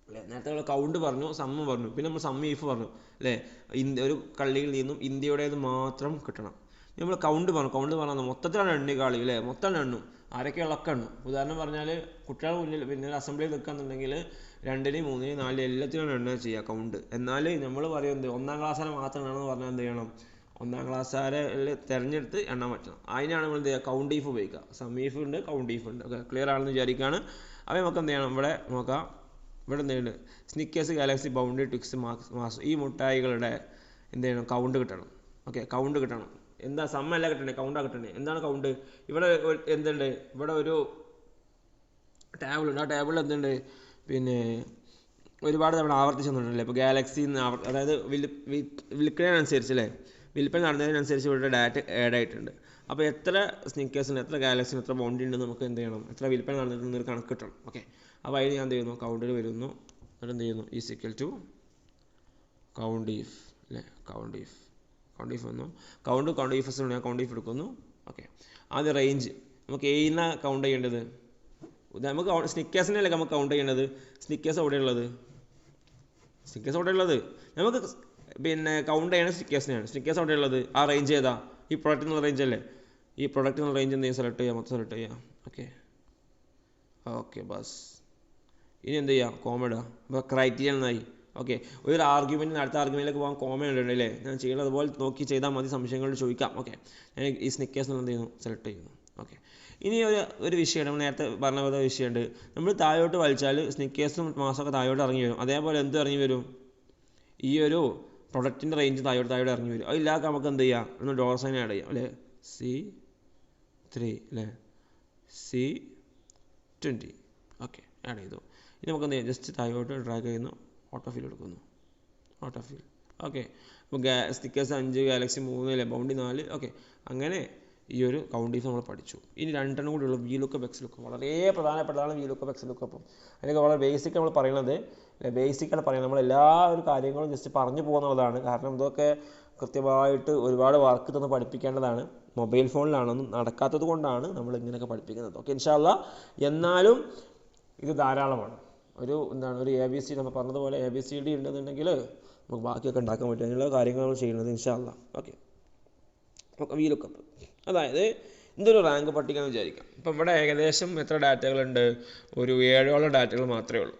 അല്ലേ. നേരത്തെ നമ്മൾ കൗണ്ട് പറഞ്ഞു, സമ്മ് പറഞ്ഞു, പിന്നെ നമ്മൾ സമീഫ് പറഞ്ഞു അല്ലേ. ഒരു കള്ളിയിൽ നിന്നും ഇന്ത്യയുടേത് മാത്രം കിട്ടണം. നമ്മൾ കൗണ്ട് പറഞ്ഞാൽ മൊത്തത്തിലാണ് എണ്ണിക്കാളി അല്ലേ. മൊത്തം എണ്ണും, ആരൊക്കെയുള്ളൊക്കെ എണ്ണും. ഉദാഹരണം പറഞ്ഞാൽ കുട്ടികളുടെ മുന്നിൽ പിന്നെ അസംബ്ലിയിൽ നിൽക്കുകയെന്നുണ്ടെങ്കിൽ 2നെയും 3നെയും 4നെയും എല്ലാത്തിനും എണ്ണ ചെയ്യുക കൗണ്ട്. എന്നാൽ നമ്മൾ പറയുന്നത് 1ാം ക്ലാസ്സുകാരെ മാത്രം എണ്ണണമെന്ന് പറഞ്ഞാൽ എന്ത് ചെയ്യണം? 1ാം ക്ലാസ്സുകാരെ തിരഞ്ഞെടുത്ത് എണ്ണാൻ പറ്റണം. അതിനാണ് നമ്മൾ എന്ത് ചെയ്യുക? കൗണ്ട് ഈഫ് ഉപയോഗിക്കുക. സമീഫ് ഉണ്ട്, കൗണ്ട് ഈഫ് ഉണ്ട്. ഓക്കെ, ക്ലിയർ ആണെന്ന് വിചാരിക്കുകയാണ്. അപ്പോൾ നമുക്ക് എന്ത് ചെയ്യണം? ഇവിടെ നോക്കാം. ഇവിടെ എന്തെയുണ്ട്? Snickers, Galaxy, Bounty, Twix, Mars, ഈ മുട്ടായികളുടെ എന്ത് ചെയ്യണം? കൗണ്ട് കിട്ടണം. ഓക്കെ, കൗണ്ട് കിട്ടണം. എന്താ സമ്മല്ല കിട്ടണേ? കൗണ്ടാ കിട്ടണേ. എന്താണ് കൗണ്ട്? ഇവിടെ എന്തുണ്ട്? ഇവിടെ ഒരു ടേബിളുണ്ട്. ആ ടേബിളിൽ എന്തുണ്ട്? പിന്നെ ഒരുപാട് തവണ ആവർത്തിച്ചൊന്നുണ്ടല്ലേ. ഇപ്പോൾ ഗാലക്സി അതായത് വിൽക്കുന്നതിനനുസരിച്ച് അല്ലേ, വിൽപ്പന നടന്നതിനനുസരിച്ച് ഇവിടെ ഡാറ്റ ആഡ് ആയിട്ടുണ്ട്. അപ്പോൾ എത്ര സ്നിക്കേഴ്സിന്, എത്ര ഗാലക്സിന്, എത്ര ബൗണ്ടി ഉണ്ട് നമുക്ക് എന്ത് ചെയ്യണം? എത്ര വിൽപ്പന നടന്നിട്ടുണ്ടെന്നൊരു കണക്ക് കിട്ടണം. ഓക്കെ, അപ്പോൾ അതിന് ഞാൻ എന്ത് ചെയ്യുന്നു? കൗണ്ടിൽ വരുന്നു. എന്നിട്ട് എന്ത് ചെയ്യുന്നു? = കൗണ്ട് ഈഫ് അല്ലേ. കൗണ്ട് ഈഫ് വന്നു. കൗണ്ട് ഈഫ് ഞാൻ കൗണ്ട് ഈഫ് എടുക്കുന്നു. ഓക്കെ, ആദ്യം റേഞ്ച് നമുക്ക് ഏതിനാ കൗണ്ട് ചെയ്യേണ്ടത്? നമുക്ക് സ്നിക്കേഴ്സിനല്ലേ നമുക്ക് കൗണ്ട് ചെയ്യേണ്ടത്. സ്നിക്കേഴ്സ് എവിടെയുള്ളത്? നമുക്ക് പിന്നെ കൗണ്ട് ചെയ്യണ സ്നിക്കേഴ്സിനെയാണ്. സ്നിക്കേഴ്സ് എവിടെയുള്ളത്? ആ റേഞ്ച് ഏതാ? ഈ പ്രൊഡക്റ്റ് എന്നുള്ള റേഞ്ച് അല്ലേ. ഈ പ്രൊഡക്റ്റ് എന്നുള്ള റേഞ്ച് എന്തെങ്കിലും സെലക്ട് ചെയ്യാം, മൊത്തം സെലക്ട് ചെയ്യാം. Okay bus. ഇനി എന്ത് ചെയ്യാം? കോമ ഇടുക. അപ്പോൾ ക്രൈറ്റീരിയ എന്നായി. ഓക്കെ, ഒരു ആർഗ്യുമെൻറ്റിന് അടുത്ത ആർഗ്യുമെൻറ്റിലേക്ക് പോകാൻ കോമ ഉണ്ട് അല്ലേ. ഞാൻ ചെയ്യുന്നത് അതുപോലെ നോക്കി ചെയ്താൽ മതി. സംശയങ്ങൾ ചോദിക്കാം. ഓക്കെ, ഞാൻ ഈ സ്നിക്കേഴ്സ് എന്ത് ചെയ്യുന്നു? സെലക്ട് ചെയ്യുന്നു. ഓക്കെ, ഇനി ഒരു വിഷയമുണ്ട്, നമ്മൾ നേരത്തെ പറഞ്ഞ പോലെ വിഷയമുണ്ട്. നമ്മൾ താഴോട്ട് വലിച്ചാൽ സ്നിക്കേഴ്സും മാസമൊക്കെ താഴോട്ട് ഇറങ്ങി വരും. അതേപോലെ എന്ത് ഇറങ്ങി വരും, ഈ ഒരു പ്രൊഡക്റ്റിൻ്റെ റേഞ്ച് താഴോട്ട് ഇറങ്ങി വരും. അതില്ലാതെ നമുക്ക് എന്ത് ചെയ്യാം, ഒന്ന് ഡോളർ സൈൻ ആഡ് ചെയ്യാം അല്ലേ, C3 അല്ലേ, C20. ഓക്കെ, ആഡ് ചെയ്തു. ഇനി നമുക്ക് എന്ത് ചെയ്യാം, ജസ്റ്റ് താഴോട്ട് ഡ്രാഗ് ചെയ്യുന്നു, ഓട്ടോ ഫിൽ എടുക്കുന്നു, ഓട്ടോ ഫിൽ. ഓക്കെ, അപ്പോൾ സ്റ്റിക്കേഴ്സ് 5, ഗാലക്സി 3 അല്ലേ, ബൗണ്ടി 4. ഓക്കെ, അങ്ങനെ ഈ ഒരു കൗണ്ടീസ് നമ്മൾ പഠിച്ചു. ഇനി 2 കൂടി ഉള്ളൂ, വി ലുക്കപ്പ് എക്സ് ലുക്കപ്പ്. വളരെ പ്രധാനപ്പെട്ടതാണ് വി ലുക്കപ്പ് എക്സ് ലുക്കപ്പും. അതിനൊക്കെ വളരെ ബേസിക് നമ്മൾ പറയുന്നത്, ബേസിക്കാണ് പറയുന്നത്. നമ്മൾ എല്ലാ ഒരു കാര്യങ്ങളും ജസ്റ്റ് പറഞ്ഞു പോകുന്നതാണ്. കാരണം ഇതൊക്കെ കൃത്യമായിട്ട് ഒരുപാട് വർക്ക് തന്ന് പഠിപ്പിക്കേണ്ടതാണ്. മൊബൈൽ ഫോണിലാണൊന്നും നടക്കാത്തത് കൊണ്ടാണ് നമ്മൾ ഇങ്ങനെയൊക്കെ പഠിപ്പിക്കുന്നത്. ഓക്കെ, ഇൻഷാ അല്ലാഹ്. എന്നാലും ഇത് ധാരാളമാണ്. ഒരു ABC നമ്മൾ പറഞ്ഞതുപോലെ ABCD ഉണ്ടെന്നുണ്ടെങ്കിൽ നമുക്ക് ബാക്കിയൊക്കെ ഉണ്ടാക്കാൻ പറ്റും. അതിനുള്ള കാര്യങ്ങൾ നമ്മൾ ചെയ്യുന്നത് ഇൻഷാ അല്ലാഹ്. ഓക്കെ, അപ്പോൾ വി ലുക്കപ്പ് അതായത് ഇതൊരു റാങ്ക് പട്ടിക എന്ന് വിചാരിക്കാം. ഇപ്പം ഇവിടെ ഏകദേശം എത്ര ഡാറ്റകളുണ്ട്, ഒരു 7ഓളം ഡാറ്റകൾ മാത്രമേ ഉള്ളൂ.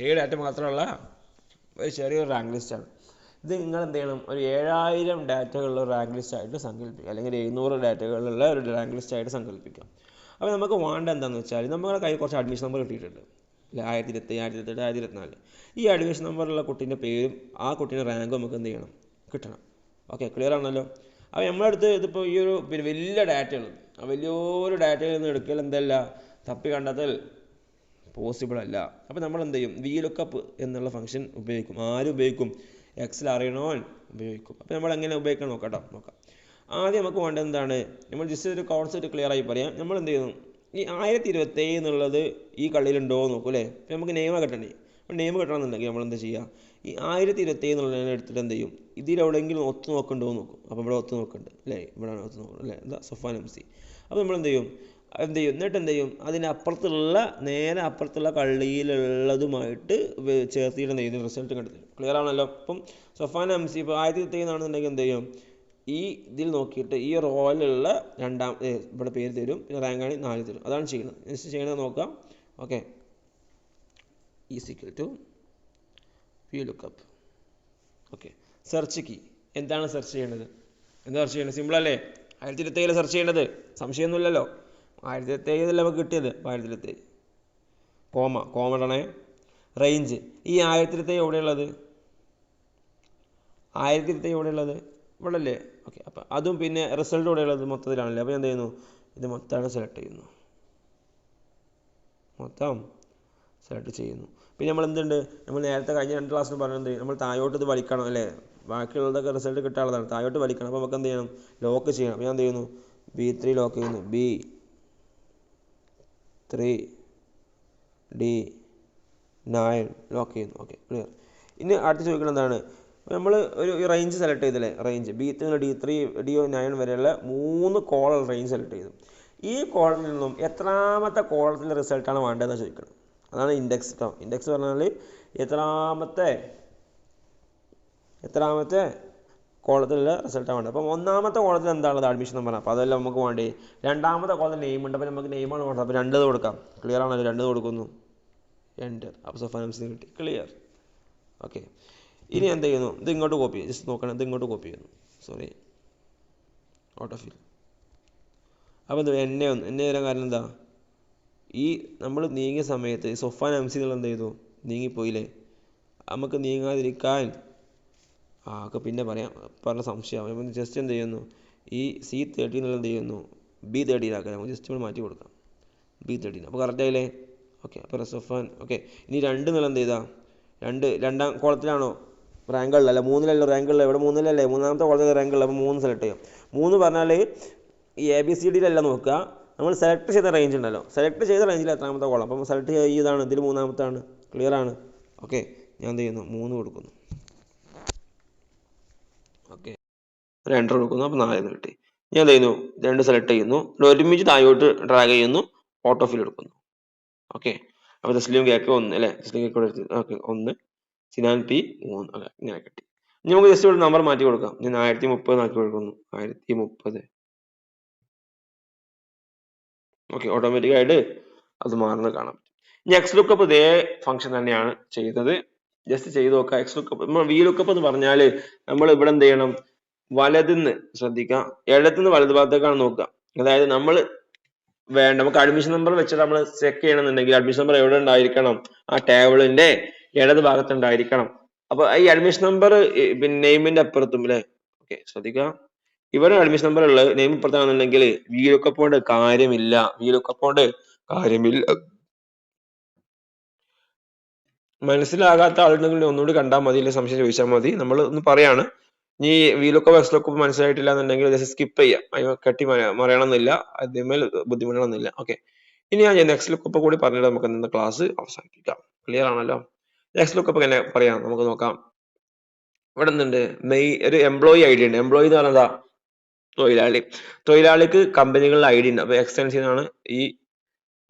7 ഡാറ്റ മാത്രമുള്ള ഒരു ചെറിയൊരു റാങ്ക് ലിസ്റ്റാണ് ഇത്. നിങ്ങൾ എന്ത് ചെയ്യണം, ഒരു 7000 ഡാറ്റകളുള്ള റാങ്ക് ലിസ്റ്റായിട്ട് സങ്കല്പിക്കുക, അല്ലെങ്കിൽ 700 ഡാറ്റകളുള്ള ഒരു റാങ്ക് ലിസ്റ്റായിട്ട് സങ്കല്പിക്കാം. അപ്പോൾ നമുക്ക് വേണ്ട എന്താണെന്ന് വെച്ചാൽ, നമ്മുടെ കയ്യിൽ കുറച്ച് അഡ്മിഷൻ നമ്പർ കിട്ടിയിട്ടുണ്ട് അല്ലേ, 1027, 1028, 1024. ഈ അഡ്മിഷൻ നമ്പറുള്ള കുട്ടീൻ്റെ പേരും ആ കുട്ടീൻ്റെ റാങ്കും നമുക്ക് എന്ത് ചെയ്യണം, കിട്ടണം. ഓക്കെ, ക്ലിയർ ആണല്ലോ. അപ്പോൾ നമ്മളടുത്ത് ഇതിപ്പോൾ ഈ ഒരു വലിയ ഡാറ്റകൾ, ആ വലിയൊരു ഡാറ്റയിൽ നിന്ന് എടുക്കൽ എന്തല്ല, തപ്പി കണ്ടെത്തൽ പോസിബിൾ അല്ല. അപ്പോൾ നമ്മൾ എന്ത് ചെയ്യും, വി ലുക്കപ്പ് എന്നുള്ള ഫംഗ്ഷൻ ഉപയോഗിക്കും. ആരും ഉപയോഗിക്കും, എക്സൽ അറിയണോൻ ഉപയോഗിക്കും. അപ്പോൾ നമ്മൾ എങ്ങനെ ഉപയോഗിക്കണം നോക്കാം. ആദ്യം നമുക്ക് വേണ്ടത് എന്താണ്, നമ്മൾ ജസ്റ്റ് ഒരു കോൺസെപ്റ്റ് ക്ലിയർ ആയി പറയാം. നമ്മൾ എന്ത് ചെയ്യുന്നു, ഈ 1027 എന്നുള്ളത് ഈ കളിയിലുണ്ടോ എന്ന് നോക്കും അല്ലേ. അപ്പോൾ നമുക്ക് നെയിം കിട്ടണ്ടേ. അപ്പോൾ നെയിം കിട്ടണമെന്നുണ്ടെങ്കിൽ നമ്മൾ എന്താ ചെയ്യുക, ഈ 1027 എന്നുള്ളതിനെ എടുത്തിട്ട് എന്ത് ചെയ്യും, ഇതിലെവിടെയെങ്കിലും ഒത്തു നോക്കണ്ടോ എന്ന് നോക്കും. അപ്പോൾ ഇവിടെ ഒത്തു നോക്കുന്നുണ്ട് അല്ലേ, ഇവിടെയാണ് ഒത്തു നോക്കുന്നത് അല്ലേ, എന്താ സൊഫാൻ MC. അപ്പോൾ നമ്മൾ എന്ത് ചെയ്യും, എന്നിട്ട് എന്ത് ചെയ്യും, അതിനപ്പുറത്തുള്ള നേരെ അപ്പുറത്തുള്ള കള്ളിയിലുള്ളതുമായിട്ട് ചേർത്തിയിട്ട് എന്ത് ചെയ്യും, റിസൾട്ട് കണ്ടെത്തും. ക്ലിയർ ആണല്ലോ. അപ്പം സൊഫാൻ MC ഇപ്പോൾ 1027 ആണെന്നുണ്ടെങ്കിൽ എന്ത് ചെയ്യും, ഈ ഇതിൽ നോക്കിയിട്ട് ഈ റോയിലുള്ള ഇവിടെ പേര് തരും, പിന്നെ റാങ്കാണ് 4 തരും. അതാണ് ചെയ്യുന്നത്. ജസ്റ്റ് ചെയ്യണത് നോക്കാം. Okay, equal to V lookup. Okay, search key. എന്താണ് സെർച്ച് ചെയ്യേണ്ടത്, സിമ്പിൾ അല്ലേ. 1027 സെർച്ച് ചെയ്യേണ്ടത്, സംശയമൊന്നുമില്ലല്ലോ. 1027 നമുക്ക് കിട്ടിയത്. അപ്പോൾ 1027 കോമ ഇടണേ. റേഞ്ച്, ഈ 1027 എവിടെയുള്ളത്, 1027 എവിടെയുള്ളത്, ഇവിടെ അല്ലേ. ഓക്കെ, അപ്പോൾ അതും പിന്നെ റിസൾട്ട് എവിടെയുള്ളത്, മൊത്തത്തിലാണല്ലേ. അപ്പോൾ ഞാൻ എന്ത് ചെയ്യുന്നു, ഇത് മൊത്തമാണ് സെലക്ട് ചെയ്യുന്നു, മൊത്തം സെലക്ട് ചെയ്യുന്നു. പിന്നെ നമ്മൾ എന്തുണ്ട്, നമ്മൾ നേരത്തെ കഴിഞ്ഞ 2 ക്ലാസ്സിൽ പറഞ്ഞത്, നമ്മൾ താഴോട്ട് ഇത് വലിക്കണം അല്ലേ, ബാക്കിയുള്ളതൊക്കെ റിസൾട്ട് കിട്ടാനുള്ളതാണ്. താഴോട്ട് വലിക്കണം. അപ്പോൾ നമുക്ക് എന്ത് ചെയ്യണം, ലോക്ക് ചെയ്യണം. അപ്പോൾ ഞാൻ എന്ത് ചെയ്യുന്നു, B3 ലോക്ക് ചെയ്യുന്നു, B3 D9 ലോക്ക് ചെയ്യുന്നു. Okay, clear. ഇനി അടുത്ത് ചോദിക്കുന്നത് എന്താണ്, നമ്മൾ ഒരു റേഞ്ച് സെലക്ട് ചെയ്തില്ലേ, റേഞ്ച് B3 D3 D9 വരെയുള്ള 3 കോളം റേഞ്ച് സെലക്ട് ചെയ്തു. ഈ കോളത്തിൽ നിന്നും എത്രാമത്തെ കോളത്തിൻ്റെ റിസൾട്ടാണ് വേണ്ടതെന്ന് ചോദിക്കണം. അതാണ് ഇൻഡെക്സ് കേട്ടോ. ഇൻഡെക്സ് പറഞ്ഞാൽ എത്രാമത്തെ കോളത്തിലുള്ള റിസൾട്ടാണ് വേണ്ടത്. അപ്പം 1ാമത്തെ കോളത്തിൽ എന്താണത്, അഡ്മിഷൻ നമ്പർ. അപ്പോൾ അതെല്ലാം നമുക്ക് വേണ്ടി. 2ാമത്തെ കോളത്തിൽ നെയിം ഉണ്ട്. അപ്പോൾ നമുക്ക് നെയിമാണ് വേണ്ടത്. അപ്പോൾ 2 കൊടുക്കാം. ക്ലിയർ ആണല്ലോ, 2 കൊടുക്കുന്നു, എൻ്റർ. അപ്പോൾ സൊഫാൻ MC കിട്ടി. ക്ലിയർ. ഓക്കെ, ഇനി എന്ത് ചെയ്യുന്നു, ഇത് ഇങ്ങോട്ട് കോപ്പി ചെയ്യും. ജസ്റ്റ് നോക്കണം, ഇത് ഇങ്ങോട്ട് കോപ്പി ചെയ്യുന്നു, സോറി, ഓട്ടോ ഫിൽ. അപ്പോൾ എന്ത് എന്നെ വരാൻ കാരണം എന്താ, ഈ നമ്മൾ നീങ്ങിയ സമയത്ത് സൊഫാൻ MC എന്നുള്ള എന്ത് ചെയ്തു, നീങ്ങിപ്പോയില്ലേ. നമുക്ക് നീങ്ങാതിരിക്കാൻ ഒക്കെ പിന്നെ പറഞ്ഞ സംശയമാവും. നമ്മൾ ജസ്റ്റ് എന്ത് ചെയ്യുന്നു, ഈ C13 എന്നുള്ള എന്ത് ചെയ്യുന്നു, B13 ആക്കാൻ നമുക്ക് ജസ്റ്റ് ഇവിടെ മാറ്റി കൊടുക്കാം, B13. അപ്പോൾ കറക്റ്റ് ആയില്ലേ. ഓക്കെ, അപ്പോൾ സൊഫാൻ. ഓക്കെ, ഇനി 2 എന്നുള്ള എന്ത് ചെയ്താൽ, 2ാം കോളത്തിലാണോ റാങ്കുള്ള, അല്ല 3ലല്ലോ റാങ്കുള്ള, ഇവിടെ 3ലല്ലേ, 3ാമത്തെ കോളത്തിൽ റാങ്കുള്ള. അപ്പോൾ 3 സെലക്ട് ചെയ്യാം. 3 പറഞ്ഞാൽ ഈ ABCDയിലല്ല നോക്കുക, നമ്മൾ സെലക്ട് ചെയ്ത റേഞ്ച് ഉണ്ടല്ലോ, സെലക്ട് ചെയ്ത റേഞ്ചിൽ എത്രാമത്തെ കോളം. അപ്പം സെലക്ട് ചെയ്താണ്, ഇതിൽ 3ാമത്താണ്. ക്ലിയർ ആണ്. ഓക്കെ, ഞാൻ എന്ത് ചെയ്യുന്നു, 3 കൊടുക്കുന്നു. ഓക്കെ, 2 കൊടുക്കുന്നു. അപ്പോൾ 4 കിട്ടി. ഞാൻ എന്ത് ചെയ്യുന്നു, 2 സെലക്ട് ചെയ്യുന്നു, ഒരുമിച്ച് താഴോട്ട് ഡ്രാഗ് ചെയ്യുന്നു, ഓട്ടോ ഫിൽ എടുക്കുന്നു. ഓക്കെ, അപ്പോൾ തസ്ലീം കേക്ക് 1 അല്ലേ, Thasleem cake. Okay, 1, Sinan P 3. അല്ലേ, ഇങ്ങനെ കിട്ടി. ഇനി നമുക്ക് ജസ്റ്റ് ഒരു നമ്പർ മാറ്റി കൊടുക്കാം. ഞാൻ 1030 ആക്കി കൊടുക്കുന്നു, 1030. ഓക്കെ, ഓട്ടോമാറ്റിക്കായിട്ട് അത് മാറുന്നത് കാണാം. ഇനി എക്സ് ലുക്കപ്പ് ഇതേ ഫംഗ്ഷൻ തന്നെയാണ് ചെയ്തത്. ജസ്റ്റ് ചെയ്ത് നോക്കുക. എക്സ് ലുക്കപ്പ്, നമ്മൾ വി ലുക്കപ്പ് എന്ന് പറഞ്ഞാൽ നമ്മൾ ഇവിടെ എന്ത് ചെയ്യണം, വലതിന്ന് ശ്രദ്ധിക്കാം, ഇടത്തുനിന്ന് വലത് ഭാഗത്തേക്കാണ് നോക്കുക. അതായത് നമ്മൾ വേണ്ട. നമുക്ക് അഡ്മിഷൻ നമ്പർ വെച്ചിട്ട് നമ്മൾ ചെക്ക് ചെയ്യണമെന്നുണ്ടെങ്കിൽ അഡ്മിഷൻ നമ്പർ എവിടെ ഉണ്ടായിരിക്കണം? ആ ടേബിളിന്റെ ഇടത് ഭാഗത്ത് ഉണ്ടായിരിക്കണം. അപ്പൊ ഈ അഡ്മിഷൻ നമ്പർ പിന്നെ നെയിമിന്റെ അപ്പുറത്തും അല്ലെ? ഓക്കെ, ശ്രദ്ധിക്കുക. ഇവിടെ അഡ്മിഷൻ നമ്പർ ഉള്ളത് നെയിം ഇപ്പുറത്താണെന്നുണ്ടെങ്കിൽ VLOOKUP കൊണ്ട് കാര്യമില്ല. VLOOKUP കൊണ്ട് കാര്യമില്ല. മനസ്സിലാകാത്ത ആളുണ്ടെങ്കിൽ ഒന്നുകൂടി കണ്ടാൽ മതി, ഇല്ല സംശയം ചോദിച്ചാൽ മതി. നമ്മൾ ഒന്ന് പറയാണ്. ഈ VLOOKUP XLOOKUP മനസ്സിലായിട്ടില്ല എന്നുണ്ടെങ്കിൽ ജസ്റ്റ് സ്കിപ്പ് ചെയ്യാം. അതിന് കട്ടി മറിയണമെന്നില്ല, അതിന്മേൽ ബുദ്ധിമുട്ടണമെന്നില്ല. ഓക്കെ, ഇനി ഞാൻ XLOOKUP കൂടി പറഞ്ഞിട്ട് നമുക്ക് ഇന്നത്തെ ക്ലാസ് അവസാനിപ്പിക്കാം. ക്ലിയർ ആണല്ലോ? XLOOKUP എങ്ങനെ പറയാം നമുക്ക് നോക്കാം. ഇവിടെ നിന്നുണ്ട് ഒരു എംപ്ലോയി ID ഉണ്ട്. എംപ്ലോയി എന്ന് പറഞ്ഞാൽ എന്താ? തൊഴിലാളി. തൊഴിലാളിക്ക് കമ്പനികളുടെ ID ഉണ്ട്. അപ്പൊ എക്സ്റ്റൻഷൻ ആണ് ഈ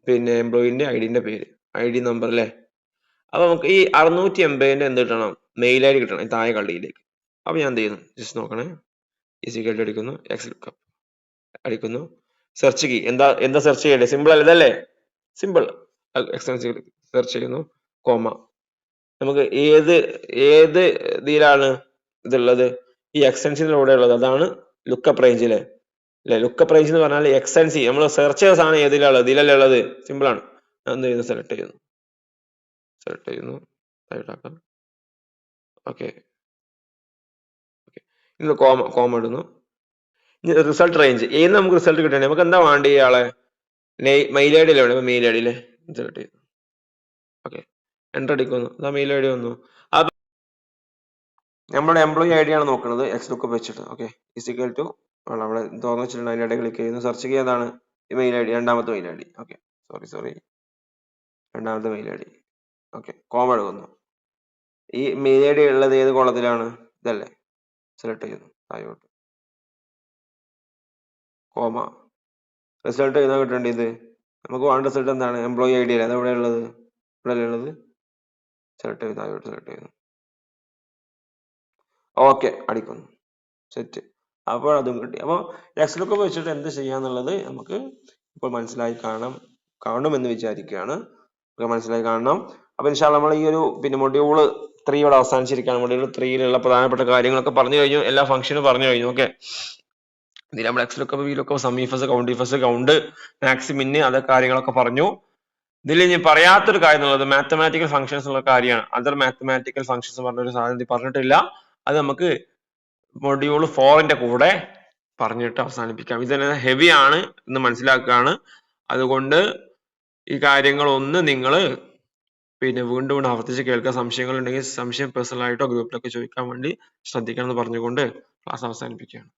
പിന്നെ എംപ്ലോയിന്റെ ഐഡിന്റെ പേര്, ID നമ്പർ അല്ലെ? അപ്പൊ നമുക്ക് ഈ 680 എന്ത് കിട്ടണം? മെയിൽ ID കിട്ടണം താഴെ കള്ളിയിലേക്ക്. അപ്പൊ ഞാൻ എന്ത് ചെയ്യുന്നു? ജസ്റ്റ് നോക്കണേ. ഈസിക്കൽ അടിക്കുന്നു, XLOOKUP അടിക്കുന്നു, സെർച്ച് കീ എന്താ സെർച്ച് ചെയ്യണ്ടേ? സിമ്പിൾ അല്ല ഇതല്ലേ? സിമ്പിൾ. എക്സ്റ്റൻഷൻ സെർച്ച് ചെയ്യുന്നു, കോമ. നമുക്ക് ഏത് ഇതിലാണ് ഇതുള്ളത്? ഈ എക്സ്റ്റൻഷനിലൂടെ ഉള്ളത്, അതാണ് ലുക്കപ്പ് റേഞ്ചിലെ അല്ലെ? ലുക്കപ്പ് റേഞ്ച് എന്ന് പറഞ്ഞാൽ എക്സ്റ്റൻസി നമ്മൾ സെർച്ച് ചെയ്ത സാധനം ഏതിലുള്ളത്? ഇതിലല്ലേ ഉള്ളത്? സിമ്പിൾ ആണ്. ഞാൻ എന്ത് ചെയ്യുന്നു? സെലക്ട് ചെയ്യുന്നു, ഓക്കെ. ഇന്ന് കോമ ഇടുന്നു. റിസൾട്ട് റേഞ്ച് ഏത് നമുക്ക് റിസൾട്ട് കിട്ടണേ? നമുക്ക് എന്താ വേണ്ട? ഇയാളെ മെയിൽ ID അല്ലേ വേണം? മെയിൽ ID സെലക്ട് ചെയ്യുന്നു, ഓക്കെ. എൻ്റർ അടിക്കുന്നു, മെയിൽ ID വന്നു. അപ്പൊ നമ്മുടെ എംപ്ലോയി ID ആണ് നോക്കുന്നത് XLOOKUP വെച്ചിട്ട്. ഓക്കെ, ഈസിക്കൽ ടു അവിടെ തുറന്നു വെച്ചിട്ടുണ്ട്, അതിൻ്റെ ഇടയിൽ ക്ലിക്ക് ചെയ്യുന്നു, സെർച്ച് ചെയ്യുന്നതാണ് ഈ മെയിൽ ID, രണ്ടാമത്തെ മെയിൽ ID. ഓക്കെ, സോറി, രണ്ടാമത്തെ മെയിൽ ID. ഓക്കെ, കോമ എടുക്കുന്നു. ഈ മെയിൽ ID ഉള്ളത് ഏത് കോളത്തിലാണ്? ഇതല്ലേ? സെലക്ട് ചെയ്യുന്നു, താഴോട്ട് കോമ. റിസൾട്ട് ഏതാ കിട്ടേണ്ടത്? ഇത് നമുക്ക് വേണ്ട റിസൾട്ട് എന്താണ്? എംപ്ലോയി ID അല്ലേ? അത് എവിടെ ഉള്ളത്? ഇവിടെ ഉള്ളത്. സെലക്ട് ചെയ്ത് താഴോട്ട് സെലക്ട് ചെയ്യുന്നു, ഓക്കെ, അടിക്കുന്നു, സെറ്റ്. അപ്പോൾ അതും കിട്ടി. അപ്പോൾ XLOOKUP വെച്ചിട്ട് എന്ത് ചെയ്യാന്നുള്ളത് നമുക്ക് ഇപ്പോൾ മനസ്സിലായി കാണുമെന്ന് വിചാരിക്കുകയാണ്. മനസ്സിലായി കാണണം. അപ്പൊ ഇൻഷാ നമ്മൾ ഈ ഒരു പിന്നെ മൊഡ്യൂൾ 3 ഇവിടെ അവസാനിച്ചിരിക്കുകയാണ്. മൊഡ്യൂൾ 3 പ്രധാനപ്പെട്ട കാര്യങ്ങളൊക്കെ പറഞ്ഞു കഴിഞ്ഞു, എല്ലാ ഫംഗ്ഷനും പറഞ്ഞു കഴിഞ്ഞു. ഓക്കെ, ഇതിൽ നമ്മൾ XLOOKUP, VLOOKUP, SUMIFS, COUNTIFS, count, max, min, അതൊക്കെ കാര്യങ്ങളൊക്കെ പറഞ്ഞു. ഇതിൽ ഇനി പറയാത്തൊരു കാര്യം എന്നുള്ളത് മാത്തമാറ്റിക്കൽ ഫംഗ്ഷൻസ് ഉള്ള കാര്യമാണ്. അതർ മാത്തമാറ്റിക്കൽ ഫംഗ്ഷൻസ് പറഞ്ഞൊരു സാധനം പറഞ്ഞിട്ടില്ല. അത് നമുക്ക് മൊഡ്യൂൾ 4ന്റെ കൂടെ പറഞ്ഞിട്ട് അവസാനിപ്പിക്കാം. ഇത് തന്നെ ഹെവി ആണ് എന്ന് മനസ്സിലാക്കുകയാണ്. അതുകൊണ്ട് ഈ കാര്യങ്ങളൊന്ന് നിങ്ങൾ പിന്നെ വീണ്ടും ആവർത്തിച്ച് കേൾക്കുക. സംശയങ്ങൾ ഉണ്ടെങ്കിൽ സംശയം പേഴ്സണൽ ആയിട്ടോ ഗ്രൂപ്പിലൊക്കെ ചോദിക്കാൻ വേണ്ടി ശ്രദ്ധിക്കണം എന്ന് പറഞ്ഞുകൊണ്ട് ക്ലാസ് അവസാനിപ്പിക്കുകയാണ്.